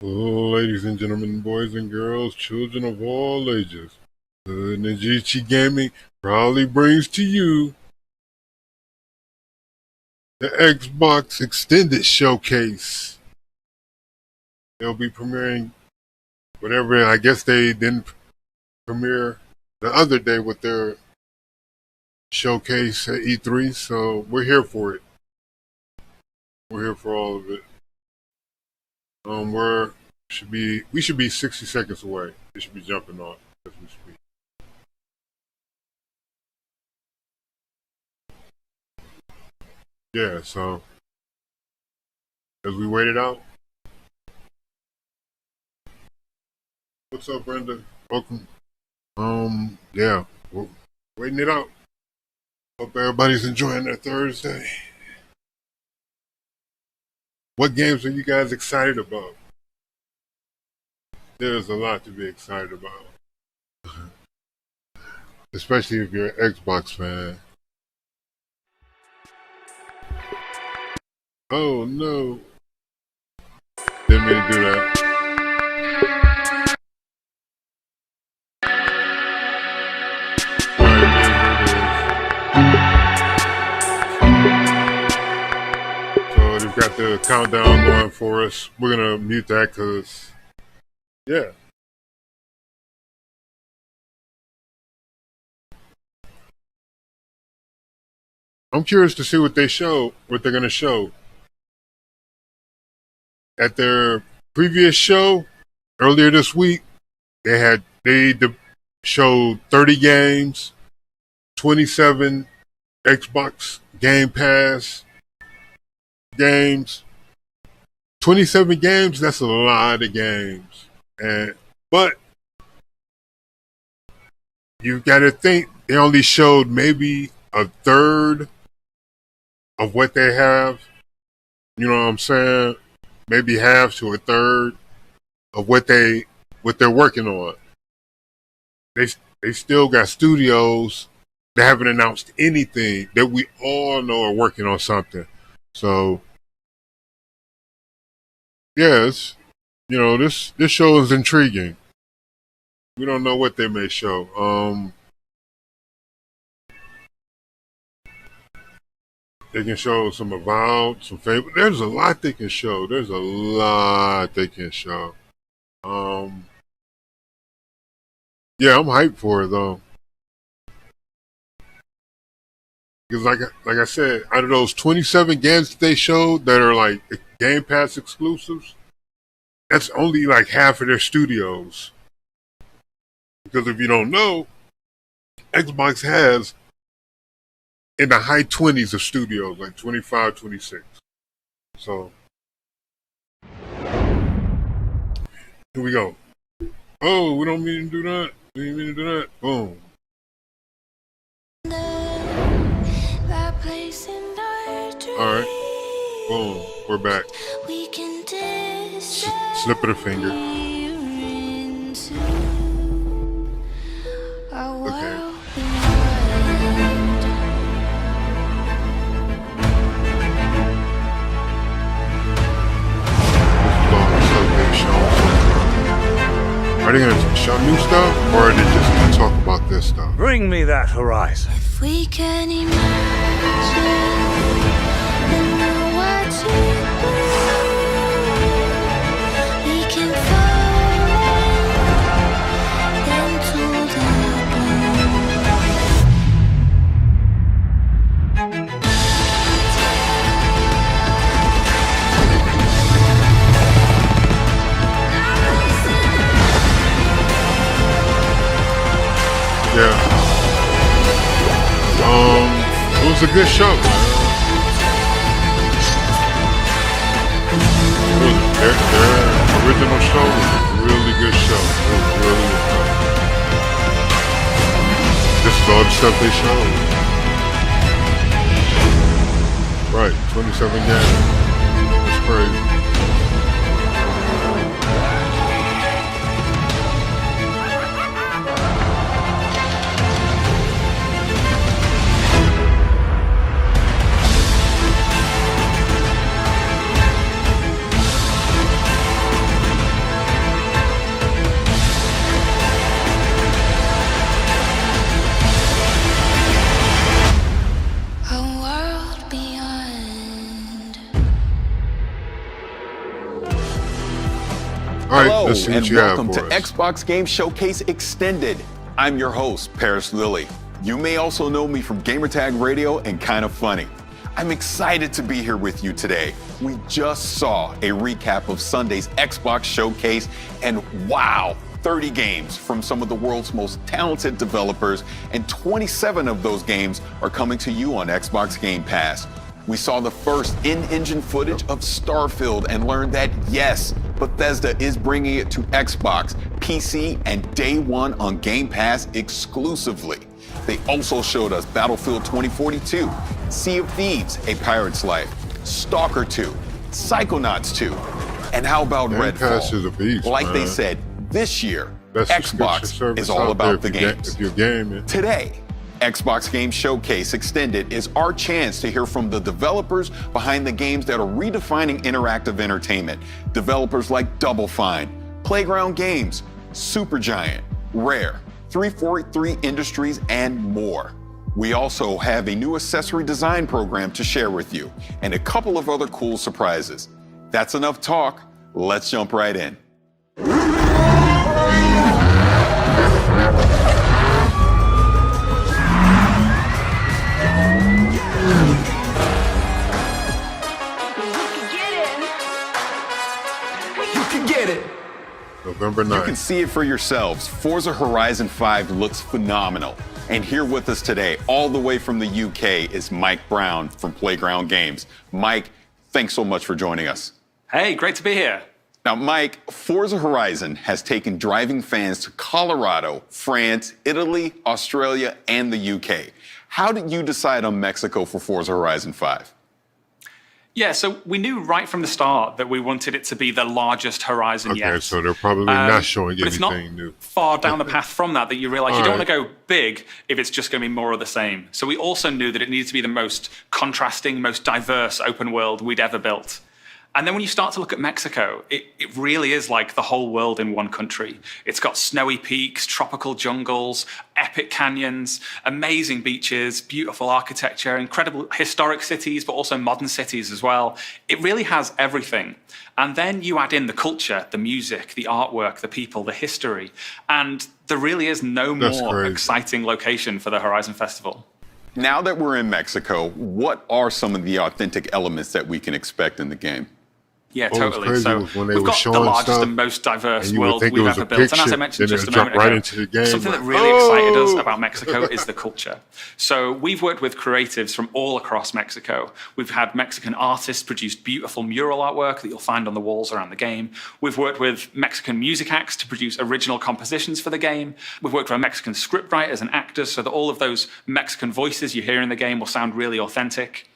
Ladies and gentlemen, boys and girls, children of all ages, Najichi Gaming proudly brings to you the Xbox Extended Showcase. They'll be premiering whatever, I guess they didn't premiere the other day with their showcase at E3, so we're here for it. We're here for all of it. We should be 60 seconds away. It should be jumping on as we speak. Yeah, so as we wait it out, what's up, Brenda? Welcome. Yeah, we're waiting it out. Hope everybody's enjoying their Thursday. What games are you guys excited about? There's a lot to be excited about, especially if you're an Xbox fan. Oh no, didn't mean to do that. So they've got the countdown going for us. We're gonna mute that because, yeah. I'm curious to see what they're gonna show. At their previous show earlier this week, they showed 30 games, 27 Xbox Game Pass games. 27 games, that's a lot of games. But you gotta think they only showed maybe a third of what they have. You know what I'm saying? Maybe half to a third of what they're working on. They still got studios that haven't announced anything that we all know are working on something. So yes, this show is intriguing. We don't know what they may show. They can show some Avowed, some Fable. There's a lot they can show. There's a lot they can show. Yeah, I'm hyped for it though. Because like I said, out of those 27 games that they showed that are like Game Pass exclusives, that's only like half of their studios. Because if you don't know, Xbox has in the high 20s of studios, like 25, 26. So here we go. Oh, we don't mean to do that. We didn't mean to do that. Boom. Alright. Boom. We're back. Slip of the finger. Okay. Are they gonna show new stuff, or are they just gonna talk about this stuff? Bring me that horizon. If we can imagine and know what to do, we can fall into the Yeah. It was a good show, man. Their original show was a really good show. It was really good. This is all the stuff they showed. Right, 27 games. That's crazy. right, Hello, let's see what and you have welcome to for us. Xbox Game Showcase Extended. I'm your host, Paris Lilly. You may also know me from Gamertag Radio and Kinda Funny. I'm excited to be here with you today. We just saw a recap of Sunday's Xbox Showcase, and wow, 30 games from some of the world's most talented developers, and 27 of those games are coming to you on Xbox Game Pass. We saw the first in-engine footage of Starfield and learned that, yes, Bethesda is bringing it to Xbox, PC, and day one on Game Pass exclusively. They also showed us Battlefield 2042, Sea of Thieves, A Pirate's Life, Stalker 2, Psychonauts 2, and how about Game Pass is a Redfall? beast, Like they man. said, this year, Best subscription Xbox service is all out there about the if you games. if you're gaming. Today, Xbox Game Showcase Extended is our chance to hear from the developers behind the games that are redefining interactive entertainment. Developers like Double Fine, Playground Games, Supergiant, Rare, 343 Industries, and more. We also have a new accessory design program to share with you, and a couple of other cool surprises. That's enough talk. Let's jump right in. November You can 9th. see it for yourselves. Forza Horizon 5 looks phenomenal. And here with us today, all the way from the UK, is Mike Brown from Playground Games. Mike, thanks so much for joining us. Hey, great to be here. Now, Mike, Forza Horizon has taken driving fans to Colorado, France, Italy, Australia, and the UK. How did you decide on Mexico for Forza Horizon 5? Yeah, so we knew right from the start that we wanted it to be the largest Horizon Okay, yet. so they're probably not showing but it's not anything new. far down the path from that you realize you don't want right. to go big if it's just going to be more of the same. So we also knew that it needed to be the most contrasting, most diverse open world we'd ever built. And then when you start to look at Mexico, it really is like the whole world in one country. It's got snowy peaks, tropical jungles, epic canyons, amazing beaches, beautiful architecture, incredible historic cities, but also modern cities as well. It really has everything. And then you add in the culture, the music, the artwork, the people, the history. And there really is no That's more crazy. exciting location for the Horizon Festival. Now that we're in Mexico, what are some of the authentic elements that we can expect in the game? Yeah, What was totally. crazy So was when they we've were got the showing largest stuff, and most diverse and you would world think it we've was ever a built. And as I picture, mentioned then just a it'll jump moment right ago, into the game, something that like, really excited us oh! about Mexico is the culture. So we've worked with creatives from all across Mexico. We've had Mexican artists produce beautiful mural artwork that you'll find on the walls around the game. We've worked with Mexican music acts to produce original compositions for the game. We've worked with Mexican scriptwriters and actors so that all of those Mexican voices you hear in the game will sound really authentic.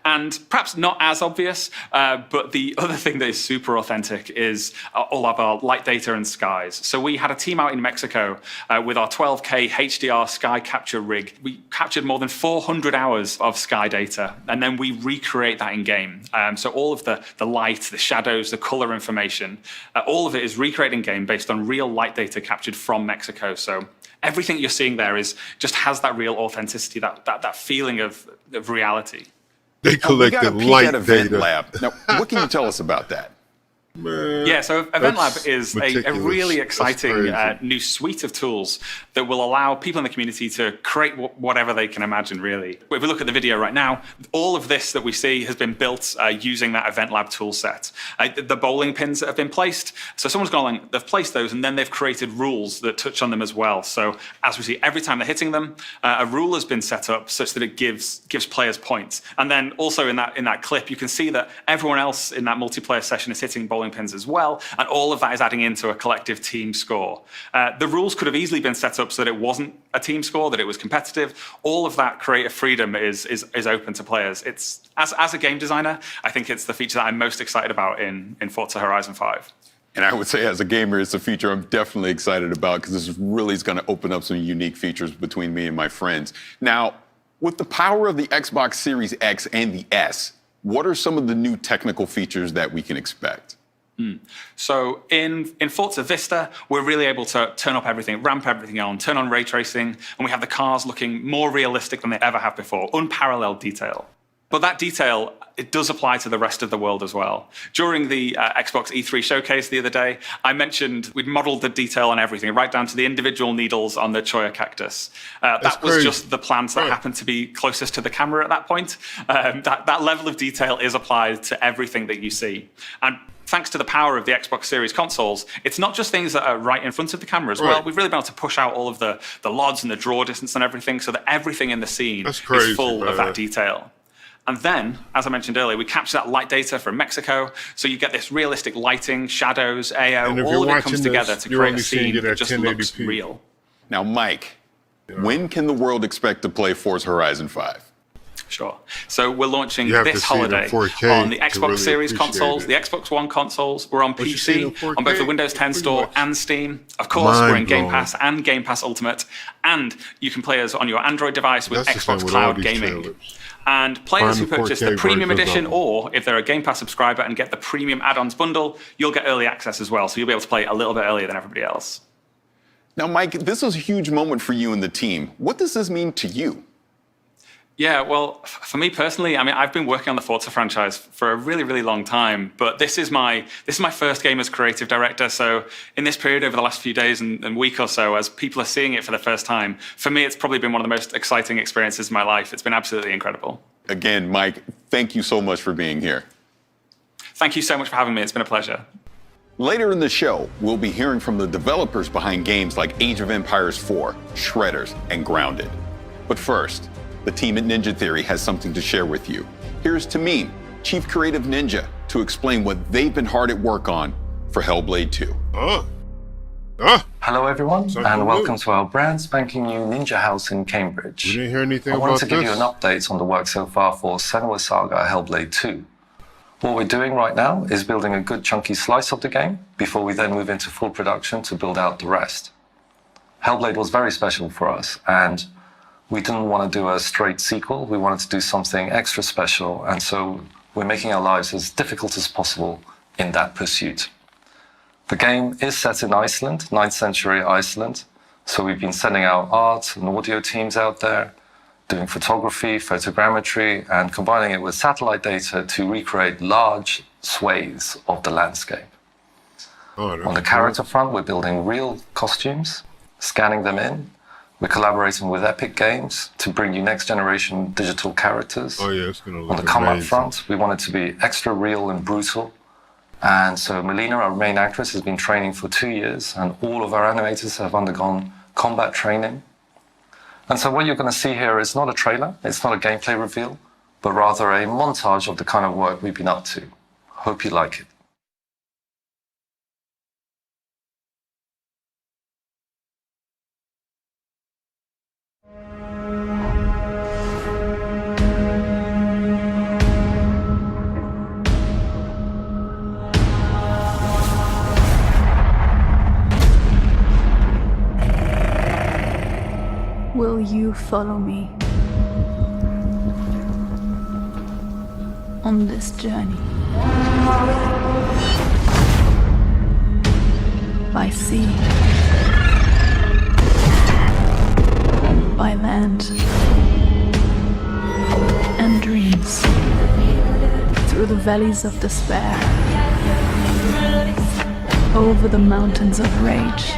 And perhaps not as obvious, but the other thing that is super authentic is all of our light data and skies. So we had a team out in Mexico with our 12K HDR sky capture rig. We captured more than 400 hours of sky data, and then we recreate that in game. So all of the light, the shadows, the color information, all of it is recreated in game based on real light data captured from Mexico. So everything you're seeing there is just has that real authenticity, that feeling of reality. They Now, we got a collected peek light at Event data. Lab. Now, what can you tell us about that? Man, Yeah, so Event Lab that's is a meticulous. really That's exciting crazy. new suite of tools that will allow people in the community to create whatever they can imagine, really. If we look at the video right now, all of this that we see has been built using that Event Lab tool set. The bowling pins that have been placed, so someone's gone along, they've placed those, and then they've created rules that touch on them as well. So as we see, every time they're hitting them, a rule has been set up such that it gives players points. And then also in that clip, you can see that everyone else in that multiplayer session is hitting bowling pins as well, and all of that is adding into a collective team score. The rules could have easily been set up so that it wasn't a team score, that it was competitive. All of that creative freedom is open to players. It's as a game designer, I think it's the feature that I'm most excited about in Forza Horizon 5. And I would say as a gamer, it's a feature I'm definitely excited about because this really is going to open up some unique features between me and my friends. Now, with the power of the Xbox Series X and the S, what are some of the new technical features that we can expect? So in Forza Vista, we're really able to turn up everything, ramp everything on, turn on ray tracing, and we have the cars looking more realistic than they ever have before, unparalleled detail. But that detail, it does apply to the rest of the world as well. During the Xbox E3 showcase the other day, I mentioned we'd modeled the detail on everything, right down to the individual needles on the Cholla cactus. That was just the plants that happened to be closest to the camera at that point. That level of detail is applied to everything that you see. And thanks to the power of the Xbox Series consoles, it's not just things that are right in front of the camera as well. We've really been able to push out all of the LODs and the draw distance and everything so that everything in the scene is full of that detail. And then, as I mentioned earlier, we capture that light data from Mexico, so you get this realistic lighting, shadows, AO, all of it comes together to create a scene that just looks real. Now, Mike, when can the world expect to play Forza Horizon 5? Sure. So we're launching this holiday on the Xbox Series consoles, the Xbox One consoles. We're on PC, on both the Windows 10 Store and Steam. Of course, we're in Game Pass and Game Pass Ultimate. And you can play us on your Android device with Xbox Cloud Gaming. And players who purchase the Premium Edition, or if they're a Game Pass subscriber and get the Premium Add-ons bundle, you'll get early access as well. So you'll be able to play a little bit earlier than everybody else. Now, Mike, this was a huge moment for you and the team. What does this mean to you? Yeah, well, for me personally, I mean, I've been working on the Forza franchise for a really, really long time, but this is my first game as creative director. So in this period over the last few days and week or so, as people are seeing it for the first time, for me, it's probably been one of the most exciting experiences of my life. It's been absolutely incredible. Again, Mike, thank you so much for being here. Thank you so much for having me. It's been a pleasure. Later in the show, we'll be hearing from the developers behind games like Age of Empires 4, Shredders, and Grounded. But first, the team at Ninja Theory has something to share with you. Here's Tamim, Chief Creative Ninja, to explain what they've been hard at work on for Hellblade 2. Hello everyone, and welcome to our brand spanking new Ninja House in Cambridge. We didn't hear anything I about wanted to give this. you an update on the work so far for Senua's Saga Hellblade 2. What we're doing right now is building a good chunky slice of the game before we then move into full production to build out the rest. Hellblade was very special for us, and we didn't want to do a straight sequel. We wanted to do something extra special, and so we're making our lives as difficult as possible in that pursuit. The game is set in Iceland, 9th century Iceland, so we've been sending out art and audio teams out there, doing photography, photogrammetry, and combining it with satellite data to recreate large swathes of the landscape. On the character front, we're building real costumes, scanning them in. We're collaborating with Epic Games to bring you next-generation digital characters. It's gonna look On the combat amazing. front, we want it to be extra real and brutal. And so Melina, our main actress, has been training for 2 years, and all of our animators have undergone combat training. And so what you're going to see here is not a trailer, it's not a gameplay reveal, but rather a montage of the kind of work we've been up to. Hope you like it. Will you follow me on this journey? By sea, by land, and dreams, through the valleys of despair, over the mountains of rage,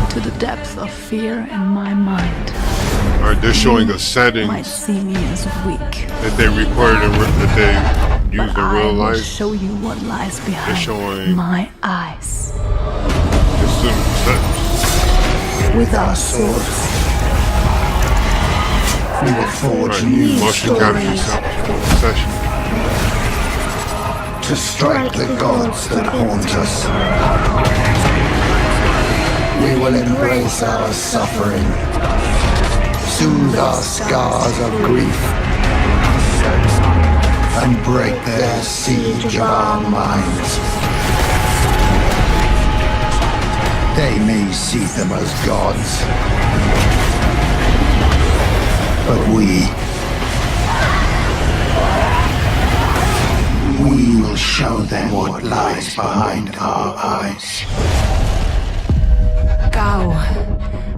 to the depth of fear in my mind. Alright, they're showing us You might settings see me as weak, that they recorded that they used but in I real will life. show you what lies behind showing- my eyes. Just some With our swords, We will forge Right, new motion capture stories session. to strike the gods that haunt us. We will embrace our suffering, soothe our scars of grief, and break their siege of our minds. They may see them as gods, but we will show them what lies behind our eyes. Gá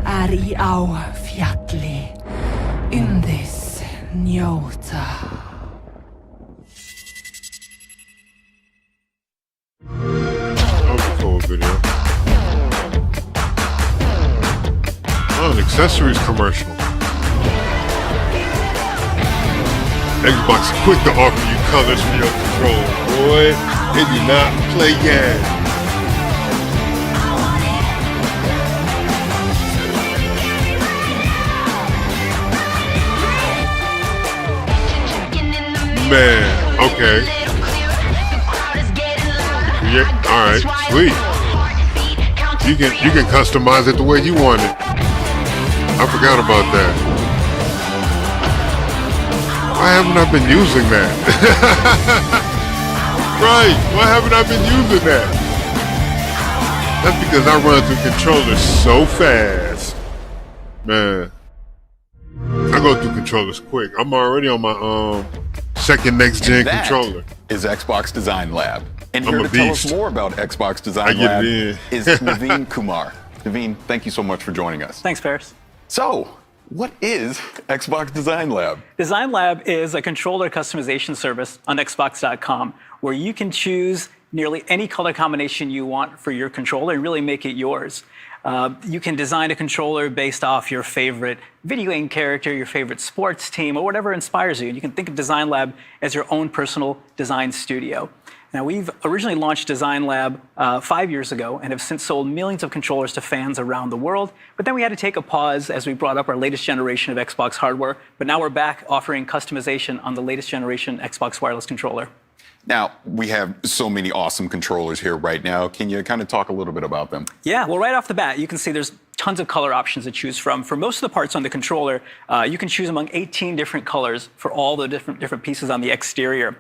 er í á fjalli, undis njóta. accessories commercial. Xbox is quick to offer you colors for your controller, boy. They do not play games. Man, okay. Yeah, all right, sweet. You can customize it the way you want it. I forgot about that. Why haven't I been using that? Right, why haven't I been using that? That's because I run through controllers so fast. Man, I go through controllers quick. I'm already on my second next gen controller. Is Xbox Design Lab. And I'm here a to tell beast. us more about Xbox I Design get Lab it in. is Naveen Kumar. Naveen, thank you so much for joining us. Thanks, Paris. So, what is Xbox Design Lab? Design Lab is a controller customization service on Xbox.com where you can choose nearly any color combination you want for your controller and really make it yours. You can design a controller based off your favorite video game character, your favorite sports team, or whatever inspires you. And you can think of Design Lab as your own personal design studio. Now, we've originally launched Design Lab 5 years ago and have since sold millions of controllers to fans around the world. But then we had to take a pause as we brought up our latest generation of Xbox hardware. But now we're back offering customization on the latest generation Xbox wireless controller. Now, we have so many awesome controllers here right now. Can you kind of talk a little bit about them? Yeah, well, right off the bat, you can see there's tons of color options to choose from. For most of the parts on the controller, you can choose among 18 different colors for all the different pieces on the exterior.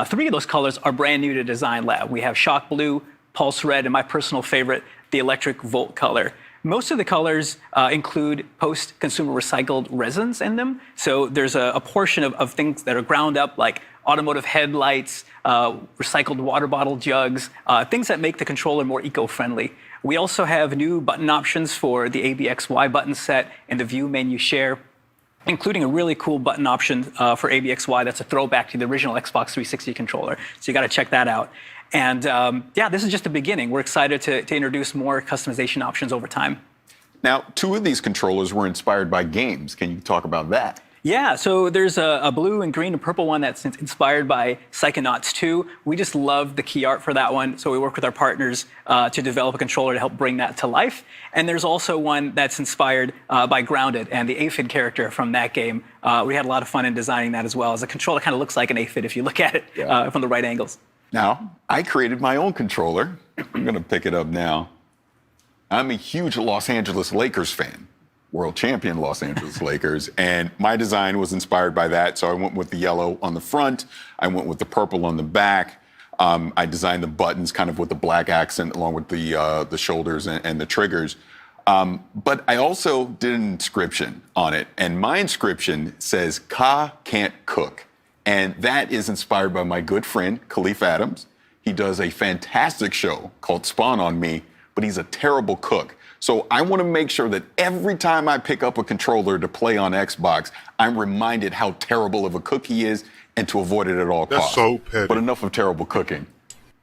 3 of those colors are brand new to Design Lab. We have Shock Blue, Pulse Red, and my personal favorite, the Electric Volt color. Most of the colors include post-consumer recycled resins in them. So there's a portion of things that are ground up, like automotive headlights, recycled water bottle jugs, things that make the controller more eco-friendly. We also have new button options for the ABXY button set and the View Menu Share, including a really cool button option for ABXY that's a throwback to the original Xbox 360 controller. So you got to check that out. And yeah, this is just the beginning. We're excited to introduce more customization options over time. Now, 2 of these controllers were inspired by games. Can you talk about that? Yeah, so there's a blue and green and purple one that's inspired by Psychonauts 2. We just love the key art for that one, so we work with our partners to develop a controller to help bring that to life. And there's also one that's inspired by Grounded and the Aphid character from that game. We had a lot of fun in designing that as well, as the controller kind of looks like an Aphid if you look at it from the right angles. Now, I created my own controller. I'm going to pick it up now. I'm a huge Los Angeles Lakers fan. World champion Los Angeles Lakers, and my design was inspired by that. So I went with the yellow on the front, I went with the purple on the back. I designed the buttons kind of with the black accent along with the shoulders and the triggers. But I also did an inscription on it, and my inscription says, "Ka can't cook." And that is inspired by my good friend, Khalif Adams. He does a fantastic show called Spawn on Me, but he's a terrible cook. So I want to make sure that every time I pick up a controller to play on Xbox, I'm reminded how terrible of a cook he is and to avoid it at all costs. That's so petty. But enough of terrible cooking.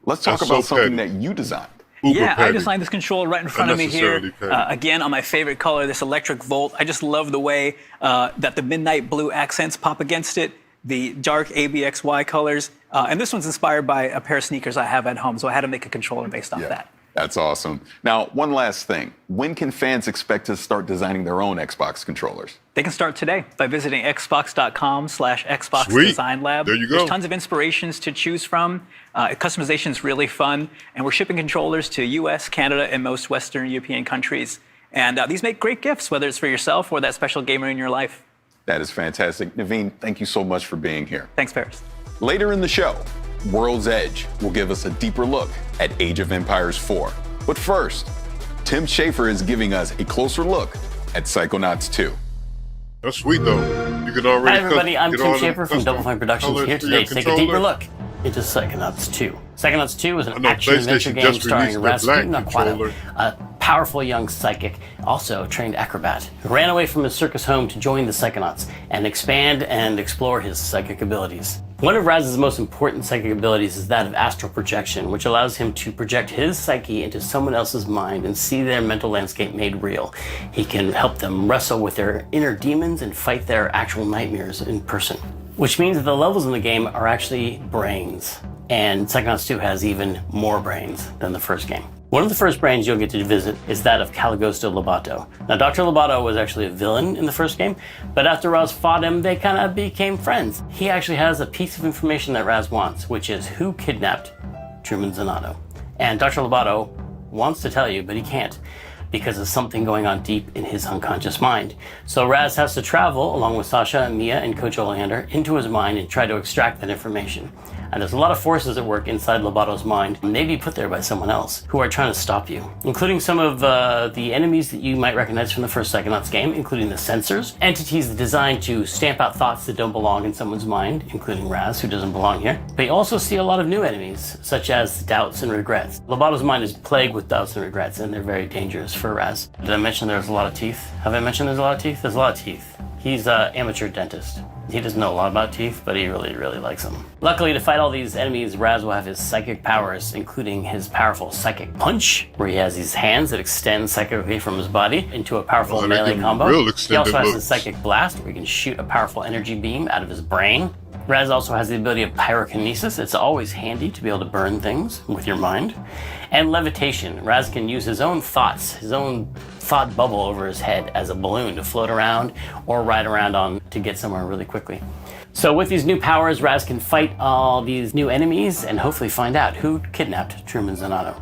Let's talk That's about so something petty. that you designed. Yeah, petty. I designed this controller right in front of me here. Unnecessarily petty. Again, on my favorite color, this Electric Volt. I just love the way that the midnight blue accents pop against it, the dark ABXY colors. And this one's inspired by a pair of sneakers I have at home, so I had to make a controller based off that. That's awesome. Now, one last thing. When can fans expect to start designing their own Xbox controllers? They can start today by visiting xbox.com/Xbox Sweet. Design Lab. There you go. There's tons of inspirations to choose from. Customization is really fun. And we're shipping controllers to US, Canada, and most Western European countries. And these make great gifts, whether it's for yourself or that special gamer in your life. That is fantastic. Naveen, thank you so much for being here. Thanks, Paris. Later in the show, World's Edge will give us a deeper look at Age of Empires 4. But first, Tim Schafer is giving us a closer look at Psychonauts 2. That's sweet though. You can already. Hi everybody, I'm get Tim all the Schafer from custom Double Fine Productions colors here for your today to take a deeper controller. look into Psychonauts 2. Psychonauts 2 is I an know action-adventure PlayStation game just starring released their Rasputin black Aquato, controller. a powerful young psychic, also a trained acrobat, who ran away from his circus home to join the Psychonauts and expand and explore his psychic abilities. One of Raz's most important psychic abilities is that of astral projection, which allows him to project his psyche into someone else's mind and see their mental landscape made real. He can help them wrestle with their inner demons and fight their actual nightmares in person. Which means that the levels in the game are actually brains. And Psychonauts 2 has even more brains than the first game. One of the first brains you'll get to visit is that of Caligosto Lobato. Now, Dr. Lobato was actually a villain in the first game, but after Raz fought him, they kind of became friends. He actually has a piece of information that Raz wants, which is who kidnapped Truman Zanotto. And Dr. Lobato wants to tell you, but he can't, because of something going on deep in his unconscious mind. So Raz has to travel, along with Sasha and Mia and Coach Oleander, into his mind and try to extract that information. And there's a lot of forces at work inside Lobato's mind, maybe put there by someone else, who are trying to stop you, including some of the enemies that you might recognize from the first Psychonauts game, including the Censors, entities designed to stamp out thoughts that don't belong in someone's mind, including Raz, who doesn't belong here. But you also see a lot of new enemies, such as doubts and regrets. Lobato's mind is plagued with doubts and regrets, and they're very dangerous for Raz. Did I mention there's a lot of teeth? Have I mentioned there's a lot of teeth? There's a lot of teeth. He's an amateur dentist. He doesn't know a lot about teeth, but he really, really likes them. Luckily, to fight all these enemies, Raz will have his psychic powers, including his powerful psychic punch, where he has these hands that extend psychically from his body into a powerful melee combo. He also has his psychic blast, where he can shoot a powerful energy beam out of his brain. Raz also has the ability of pyrokinesis. It's always handy to be able to burn things with your mind. And levitation. Raz can use his own thoughts, his own thought bubble over his head as a balloon to float around or ride around on to get somewhere really quickly. So with these new powers, Raz can fight all these new enemies and hopefully find out who kidnapped Truman Zanotto.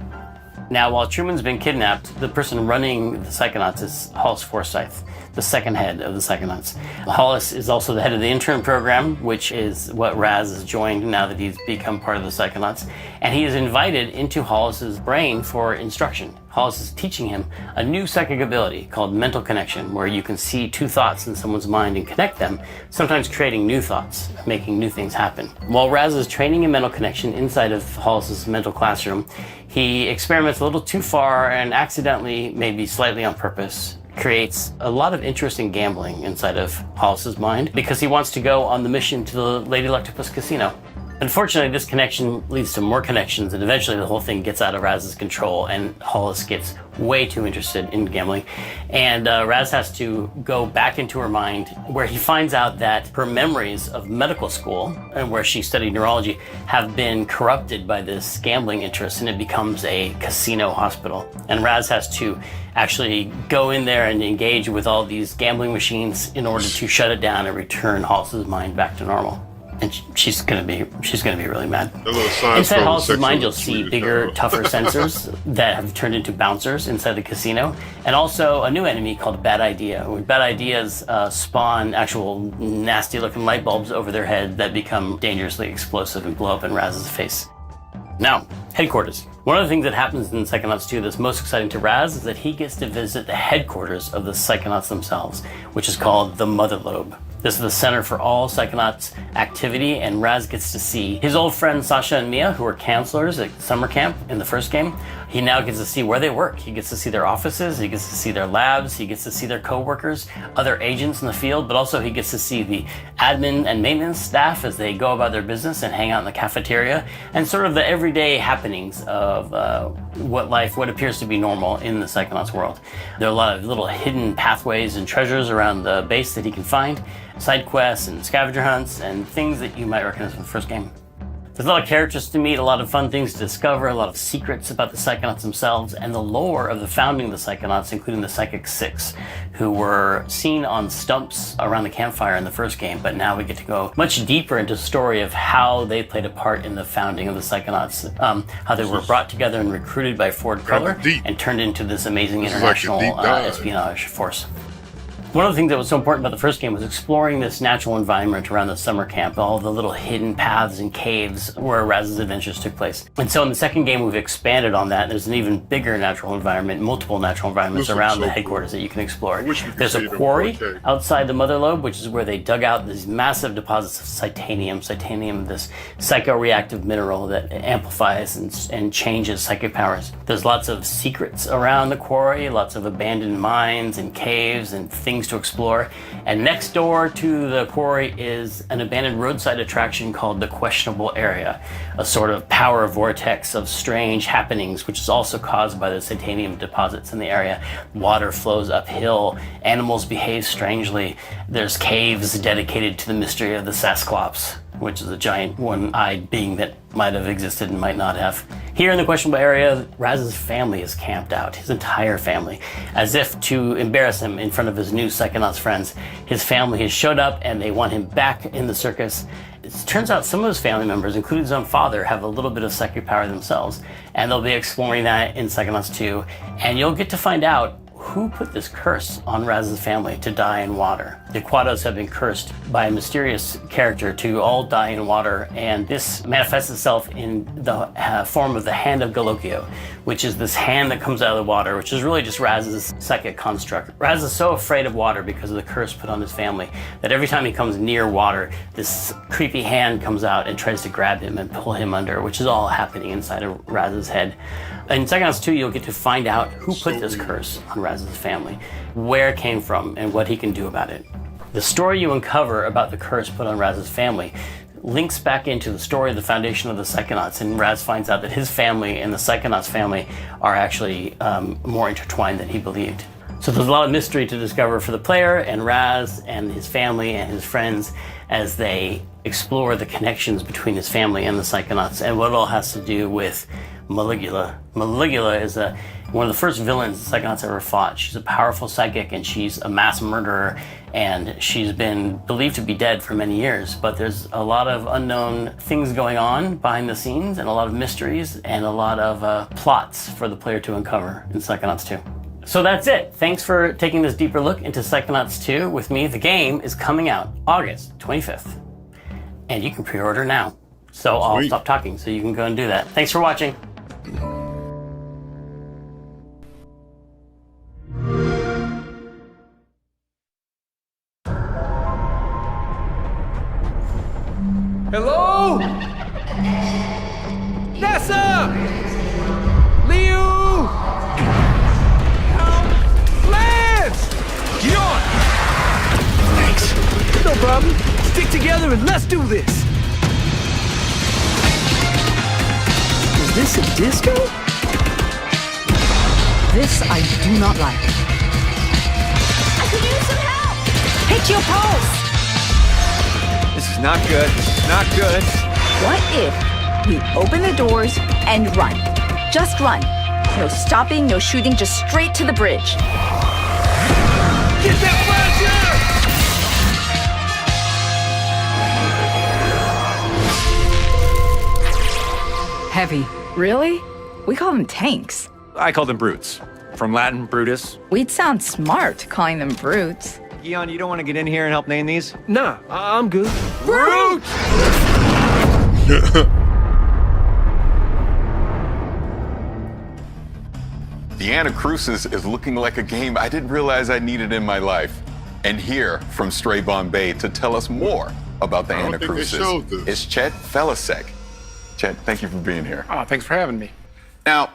Now, while Truman's been kidnapped, the person running the Psychonauts is Hollis Forsyth, the second head of the Psychonauts. Hollis is also the head of the intern program, which is what Raz has joined now that he's become part of the Psychonauts. And he is invited into Hollis's brain for instruction. Hollis is teaching him a new psychic ability called mental connection, where you can see two thoughts in someone's mind and connect them, sometimes creating new thoughts, making new things happen. While Raz is training in mental connection inside of Hollis's mental classroom, he experiments a little too far and accidentally, maybe slightly on purpose, creates a lot of interest in gambling inside of Hollis's mind because he wants to go on the mission to the Lady Electopus Casino. Unfortunately, this connection leads to more connections, and eventually the whole thing gets out of Raz's control, and Hollis gets way too interested in gambling. And Raz has to go back into her mind, where he finds out that her memories of medical school, and where she studied neurology, have been corrupted by this gambling interest, and it becomes a casino hospital. And Raz has to actually go in there and engage with all these gambling machines in order to shut it down and return Hollis's mind back to normal. And she's gonna be really mad. Inside Hollis's mind, you'll see bigger, tougher sensors that have turned into bouncers inside the casino, and also a new enemy called Bad Idea. Where Bad Ideas spawn actual nasty-looking light bulbs over their head that become dangerously explosive and blow up in Raz's face. Now, headquarters. One of the things that happens in Psychonauts 2 that's most exciting to Raz is that he gets to visit the headquarters of the Psychonauts themselves, which is called the Mother Lobe. This is the center for all Psychonauts activity, and Raz gets to see his old friends Sasha and Mia, who were counselors at summer camp in the first game. He now gets to see where they work. He gets to see their offices, he gets to see their labs, he gets to see their co-workers, other agents in the field, but also he gets to see the admin and maintenance staff as they go about their business and hang out in the cafeteria, and sort of the everyday happenings of what appears to be normal in the Psychonauts world. There are a lot of little hidden pathways and treasures around the base that he can find, side quests and scavenger hunts and things that you might recognize from the first game. There's a lot of characters to meet, a lot of fun things to discover, a lot of secrets about the Psychonauts themselves, and the lore of the founding of the Psychonauts, including the Psychic Six, who were seen on stumps around the campfire in the first game, but now we get to go much deeper into the story of how they played a part in the founding of the Psychonauts, how they were brought together and recruited by Ford Cruller and turned into this amazing international espionage force. One of the things that was so important about the first game was exploring this natural environment around the summer camp, all the little hidden paths and caves where Raz's adventures took place. And so in the second game, we've expanded on that. There's an even bigger natural environment, multiple natural environments around the headquarters that you can explore. There's a quarry outside the Mother Lobe, which is where they dug out these massive deposits of Titanium. Titanium, this psychoreactive mineral that amplifies and changes psychic powers. There's lots of secrets around the quarry, lots of abandoned mines and caves and things things to explore. And next door to the quarry is an abandoned roadside attraction called the Questionable Area, a sort of power vortex of strange happenings, which is also caused by the titanium deposits in the area. Water flows uphill, animals behave strangely. There's caves dedicated to the mystery of the Sasclops, which is a giant one-eyed being that might have existed and might not have. Here in the Questionable Area, Raz's family is camped out, his entire family. As if to embarrass him in front of his new Psychonauts friends, his family has showed up and they want him back in the circus. It turns out some of his family members, including his own father, have a little bit of psychic power themselves, and they'll be exploring that in Psychonauts 2, and you'll get to find out who put this curse on Raz's family to die in water. The Quados have been cursed by a mysterious character to all die in water, and this manifests itself in the form of the Hand of Galokio, which is this hand that comes out of the water, which is really just Raz's psychic construct. Raz is so afraid of water because of the curse put on his family that every time he comes near water, this creepy hand comes out and tries to grab him and pull him under, which is all happening inside of Raz's head. In Psychonauts 2, you'll get to find out who put this curse on Raz's family, where it came from, and what he can do about it. The story you uncover about the curse put on Raz's family links back into the story of the foundation of the Psychonauts, and Raz finds out that his family and the Psychonauts family are actually more intertwined than he believed. So there's a lot of mystery to discover for the player and Raz and his family and his friends as they explore the connections between his family and the Psychonauts and what it all has to do with Maligula. Maligula is one of the first villains the Psychonauts ever fought. She's a powerful psychic and she's a mass murderer, and she's been believed to be dead for many years, but there's a lot of unknown things going on behind the scenes and a lot of mysteries and a lot of plots for the player to uncover in Psychonauts 2. So that's it. Thanks for taking this deeper look into Psychonauts 2 with me. The game is coming out August 25th, and you can pre-order now. So I'll stop talking so you can go and do that. Thanks for watching. Hello? Nessa! Liu! Lance! Get on! Thanks. No problem. Stick together and let's do this. Is this a disco? This I do not like. I could use some help! Pick your pulse! This is not good. This is not good. What if we open the doors and run? Just run. No stopping, no shooting, just straight to the bridge. Get that flasher! Heavy. Really? We call them tanks. I call them brutes. From Latin, brutus. We'd sound smart calling them brutes. Gion, you don't want to get in here and help name these? Nah, I'm good. Brute! The Anacrusis is looking like a game I didn't realize I needed in my life. And here from Stray Bombay to tell us more about the Anacrusis is Chet Felicek. Chet, thank you for being here. Oh, thanks for having me. Now,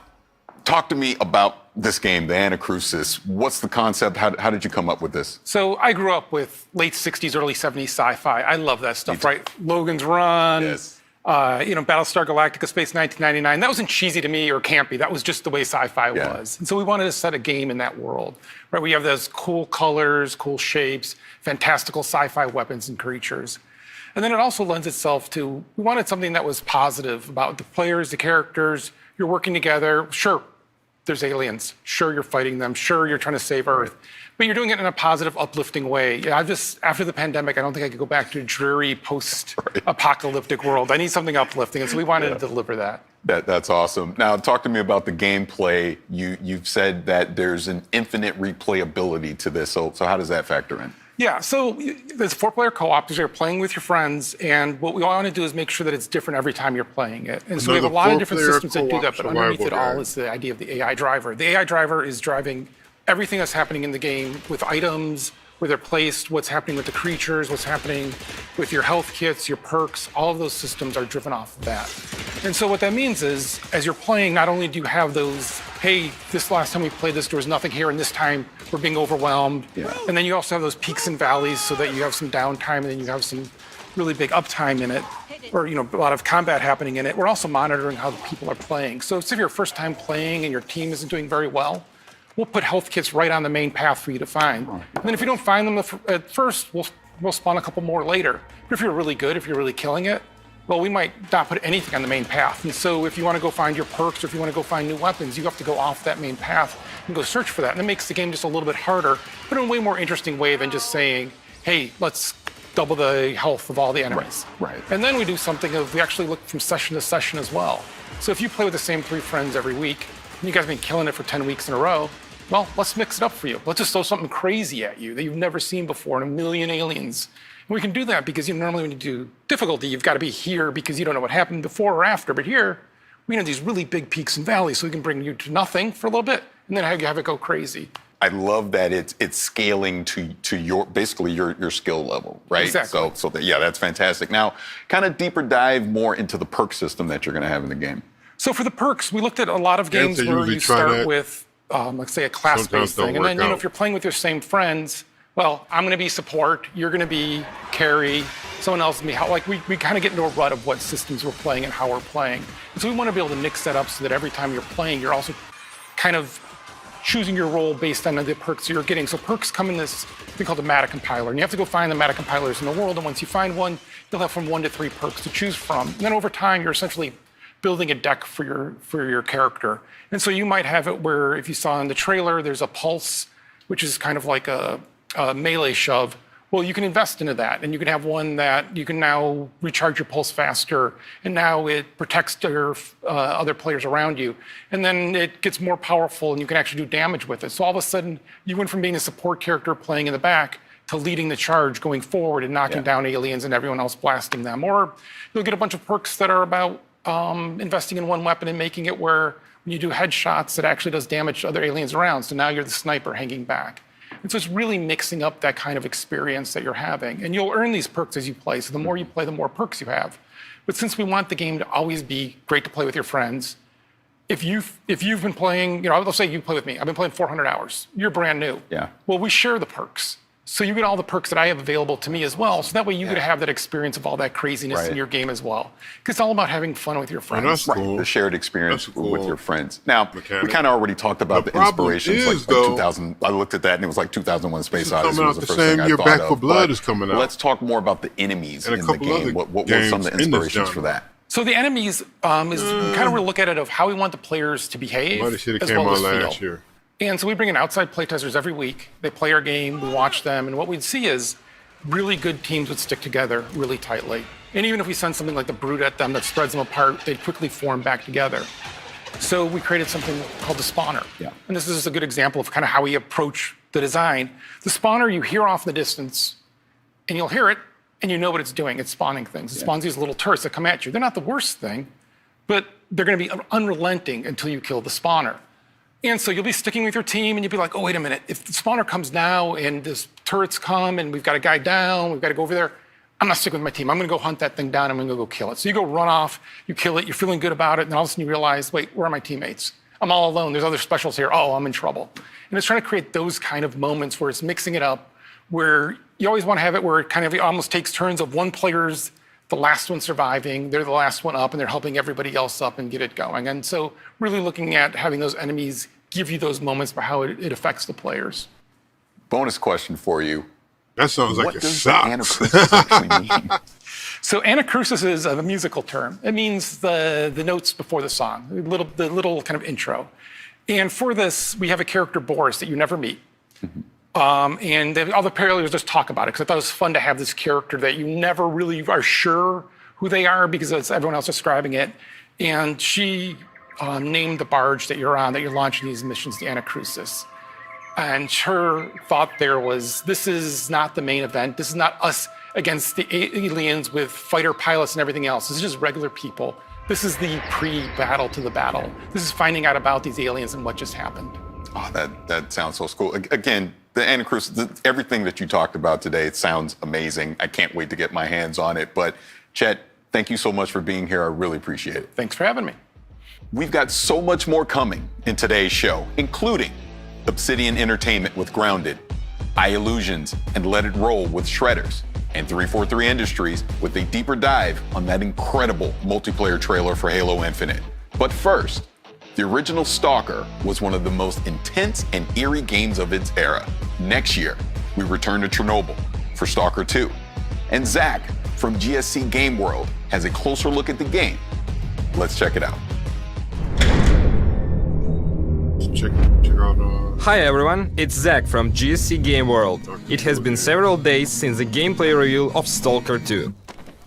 talk to me about this game, the Anacrusis. What's the concept? How did you come up with this? So I grew up with late 60s, early 70s sci-fi. I love that stuff, right? Logan's Run, Yes. Battlestar Galactica, Space 1999. That wasn't cheesy to me or campy. That was just the way sci-fi was. And so we wanted to set a game in that world, right? We have those cool colors, cool shapes, fantastical sci-fi weapons and creatures. And then it also lends itself to, we wanted something that was positive about the players, the characters, you're working together. Sure, there's aliens. Sure, you're fighting them. Sure, you're trying to save Earth. But you're doing it in a positive, uplifting way. Yeah, after the pandemic, I don't think I could go back to a dreary, post-apocalyptic world. I need something uplifting, and so we wanted to deliver that. That's awesome. Now, talk to me about the gameplay. You've said that there's an infinite replayability to this, so how does that factor in? Yeah, so there's 4-player co-op. You're playing with your friends, and what we want to do is make sure that it's different every time you're playing it. And so we have a lot of different systems that do that, but underneath it all is the idea of the AI driver. The AI driver is driving everything that's happening in the game with items, where they're placed, what's happening with the creatures, what's happening with your health kits, your perks. All of those systems are driven off of that. And so what that means is, as you're playing, not only do you have those hey, this last time we played this, there was nothing here, and this time we're being overwhelmed. Yeah. And then you also have those peaks and valleys so that you have some downtime and then you have some really big uptime in it, or a lot of combat happening in it. We're also monitoring how the people are playing. So if you're first time playing and your team isn't doing very well, we'll put health kits right on the main path for you to find. And then if you don't find them at first, we'll spawn a couple more later. But if you're really good, if you're really killing it, well, we might not put anything on the main path. And so if you want to go find your perks or if you want to go find new weapons, you have to go off that main path and go search for that. And it makes the game just a little bit harder, but in a way more interesting way than just saying, hey, let's double the health of all the enemies. Right. And then we do something of, we actually look from session to session as well. So if you play with the same 3 friends every week, and you guys have been killing it for 10 weeks in a row, well, let's mix it up for you. Let's just throw something crazy at you that you've never seen before and a million aliens. And we can do that because normally when you do difficulty, you've got to be here because you don't know what happened before or after. But here, we have these really big peaks and valleys, so we can bring you to nothing for a little bit and then have it go crazy. I love that it's scaling to your basically your skill level, right? Exactly. So that's fantastic. Now, kind of deeper dive more into the perk system that you're going to have in the game. So for the perks, we looked at a lot of games where you start with, let's say, a class-based thing, and then if you're playing with your same friends, well, I'm going to be support, you're going to be carry, someone else will be how. Like we kind of get into a rut of what systems we're playing and how we're playing. And so we want to be able to mix that up so that every time you're playing, you're also kind of choosing your role based on the perks you're getting. So perks come in this thing called a meta compiler, and you have to go find the meta compilers in the world. And once you find one, you'll have from 1 to 3 perks to choose from. And then over time, you're essentially building a deck for your character. And so you might have it where, if you saw in the trailer, there's a pulse, which is kind of like a melee shove. Well, you can invest into that, and you can have one that you can now recharge your pulse faster, and now it protects your other players around you. And then it gets more powerful, and you can actually do damage with it. So all of a sudden, you went from being a support character playing in the back to leading the charge going forward and knocking down aliens and everyone else blasting them. Or you'll get a bunch of perks that are about investing in one weapon and making it where when you do headshots, it actually does damage to other aliens around. So now you're the sniper hanging back. And so it's really mixing up that kind of experience that you're having. And you'll earn these perks as you play. So the more you play, the more perks you have. But since we want the game to always be great to play with your friends, if you've been playing, let's say you play with me. I've been playing 400 hours. You're brand new. Yeah. Well, we share the perks. So you get all the perks that I have available to me as well. So that way you get to have that experience of all that craziness in your game as well. Because it's all about having fun with your friends. That's cool. The shared experience That's cool. with your friends. Now, Mechanic. we kind of already talked about the inspirations, like 2000. I looked at that and it was like 2001: Space Odyssey was the first thing I thought Back of. for Blood But is coming out. Let's talk more about the enemies And a in the couple game. other What were some of the games in this inspirations for genre. that? So the enemies is kind of we look at it of how we want the players to behave Might have should have as came well out as last feel. year. And so we bring in outside playtesters every week. They play our game, we watch them, and what we'd see is really good teams would stick together really tightly. And even if we send something like the Brute at them that spreads them apart, they'd quickly form back together. So we created something called the Spawner. Yeah. And this is just a good example of kind of how we approach the design. The Spawner, you hear off in the distance, and you'll hear it, and you know what it's doing. It's spawning things. It spawns these little turrets that come at you. They're not the worst thing, but they're going to be unrelenting until you kill the Spawner. And so you'll be sticking with your team, and you'll be like, oh, wait a minute. If the Spawner comes now, and this turrets come, and we've got a guy down, we've got to go over there, I'm not sticking with my team. I'm going to go hunt that thing down. I'm going to go kill it. So you go run off, you kill it, you're feeling good about it, and all of a sudden you realize, wait, where are my teammates? I'm all alone. There's other specials here. Oh, I'm in trouble. And it's trying to create those kind of moments where it's mixing it up, where you always want to have it where it kind of almost takes turns of one player's the last one surviving, they're the last one up, and they're helping everybody else up and get it going. And so really looking at having those enemies give you those moments for how it affects the players. Bonus question for you. That sounds like what it does sucks. Anacrusis actually mean? So anacrusis is a musical term. It means the notes before the song, the little kind of intro. And for this, we have a character, Boris, that you never meet. And all the players just talk about it because I thought it was fun to have this character that you never really are sure who they are because it's everyone else describing it. And she named the barge that you're on, that you're launching these missions, the Anacrusis. And her thought there was, this is not the main event. This is not us against the aliens with fighter pilots and everything else. This is just regular people. This is the pre-battle to the battle. This is finding out about these aliens and what just happened. Oh, that sounds so cool. Again, the Anacrusis, everything that you talked about today, it sounds amazing. I can't wait to get my hands on it. But Chet, thank you so much for being here. I really appreciate it. Thanks for having me. We've got so much more coming in today's show, including Obsidian Entertainment with Grounded, iLlusions and Let It Roll with Shredders, and 343 Industries with a deeper dive on that incredible multiplayer trailer for Halo Infinite. But first, the original Stalker was one of the most intense and eerie games of its era. Next year, we return to Chernobyl for Stalker 2. And Zach from GSC Game World has a closer look at the game. Let's check it out. Check out. Hi everyone, it's Zach from GSC Game World. It has been several days since the gameplay reveal of Stalker 2.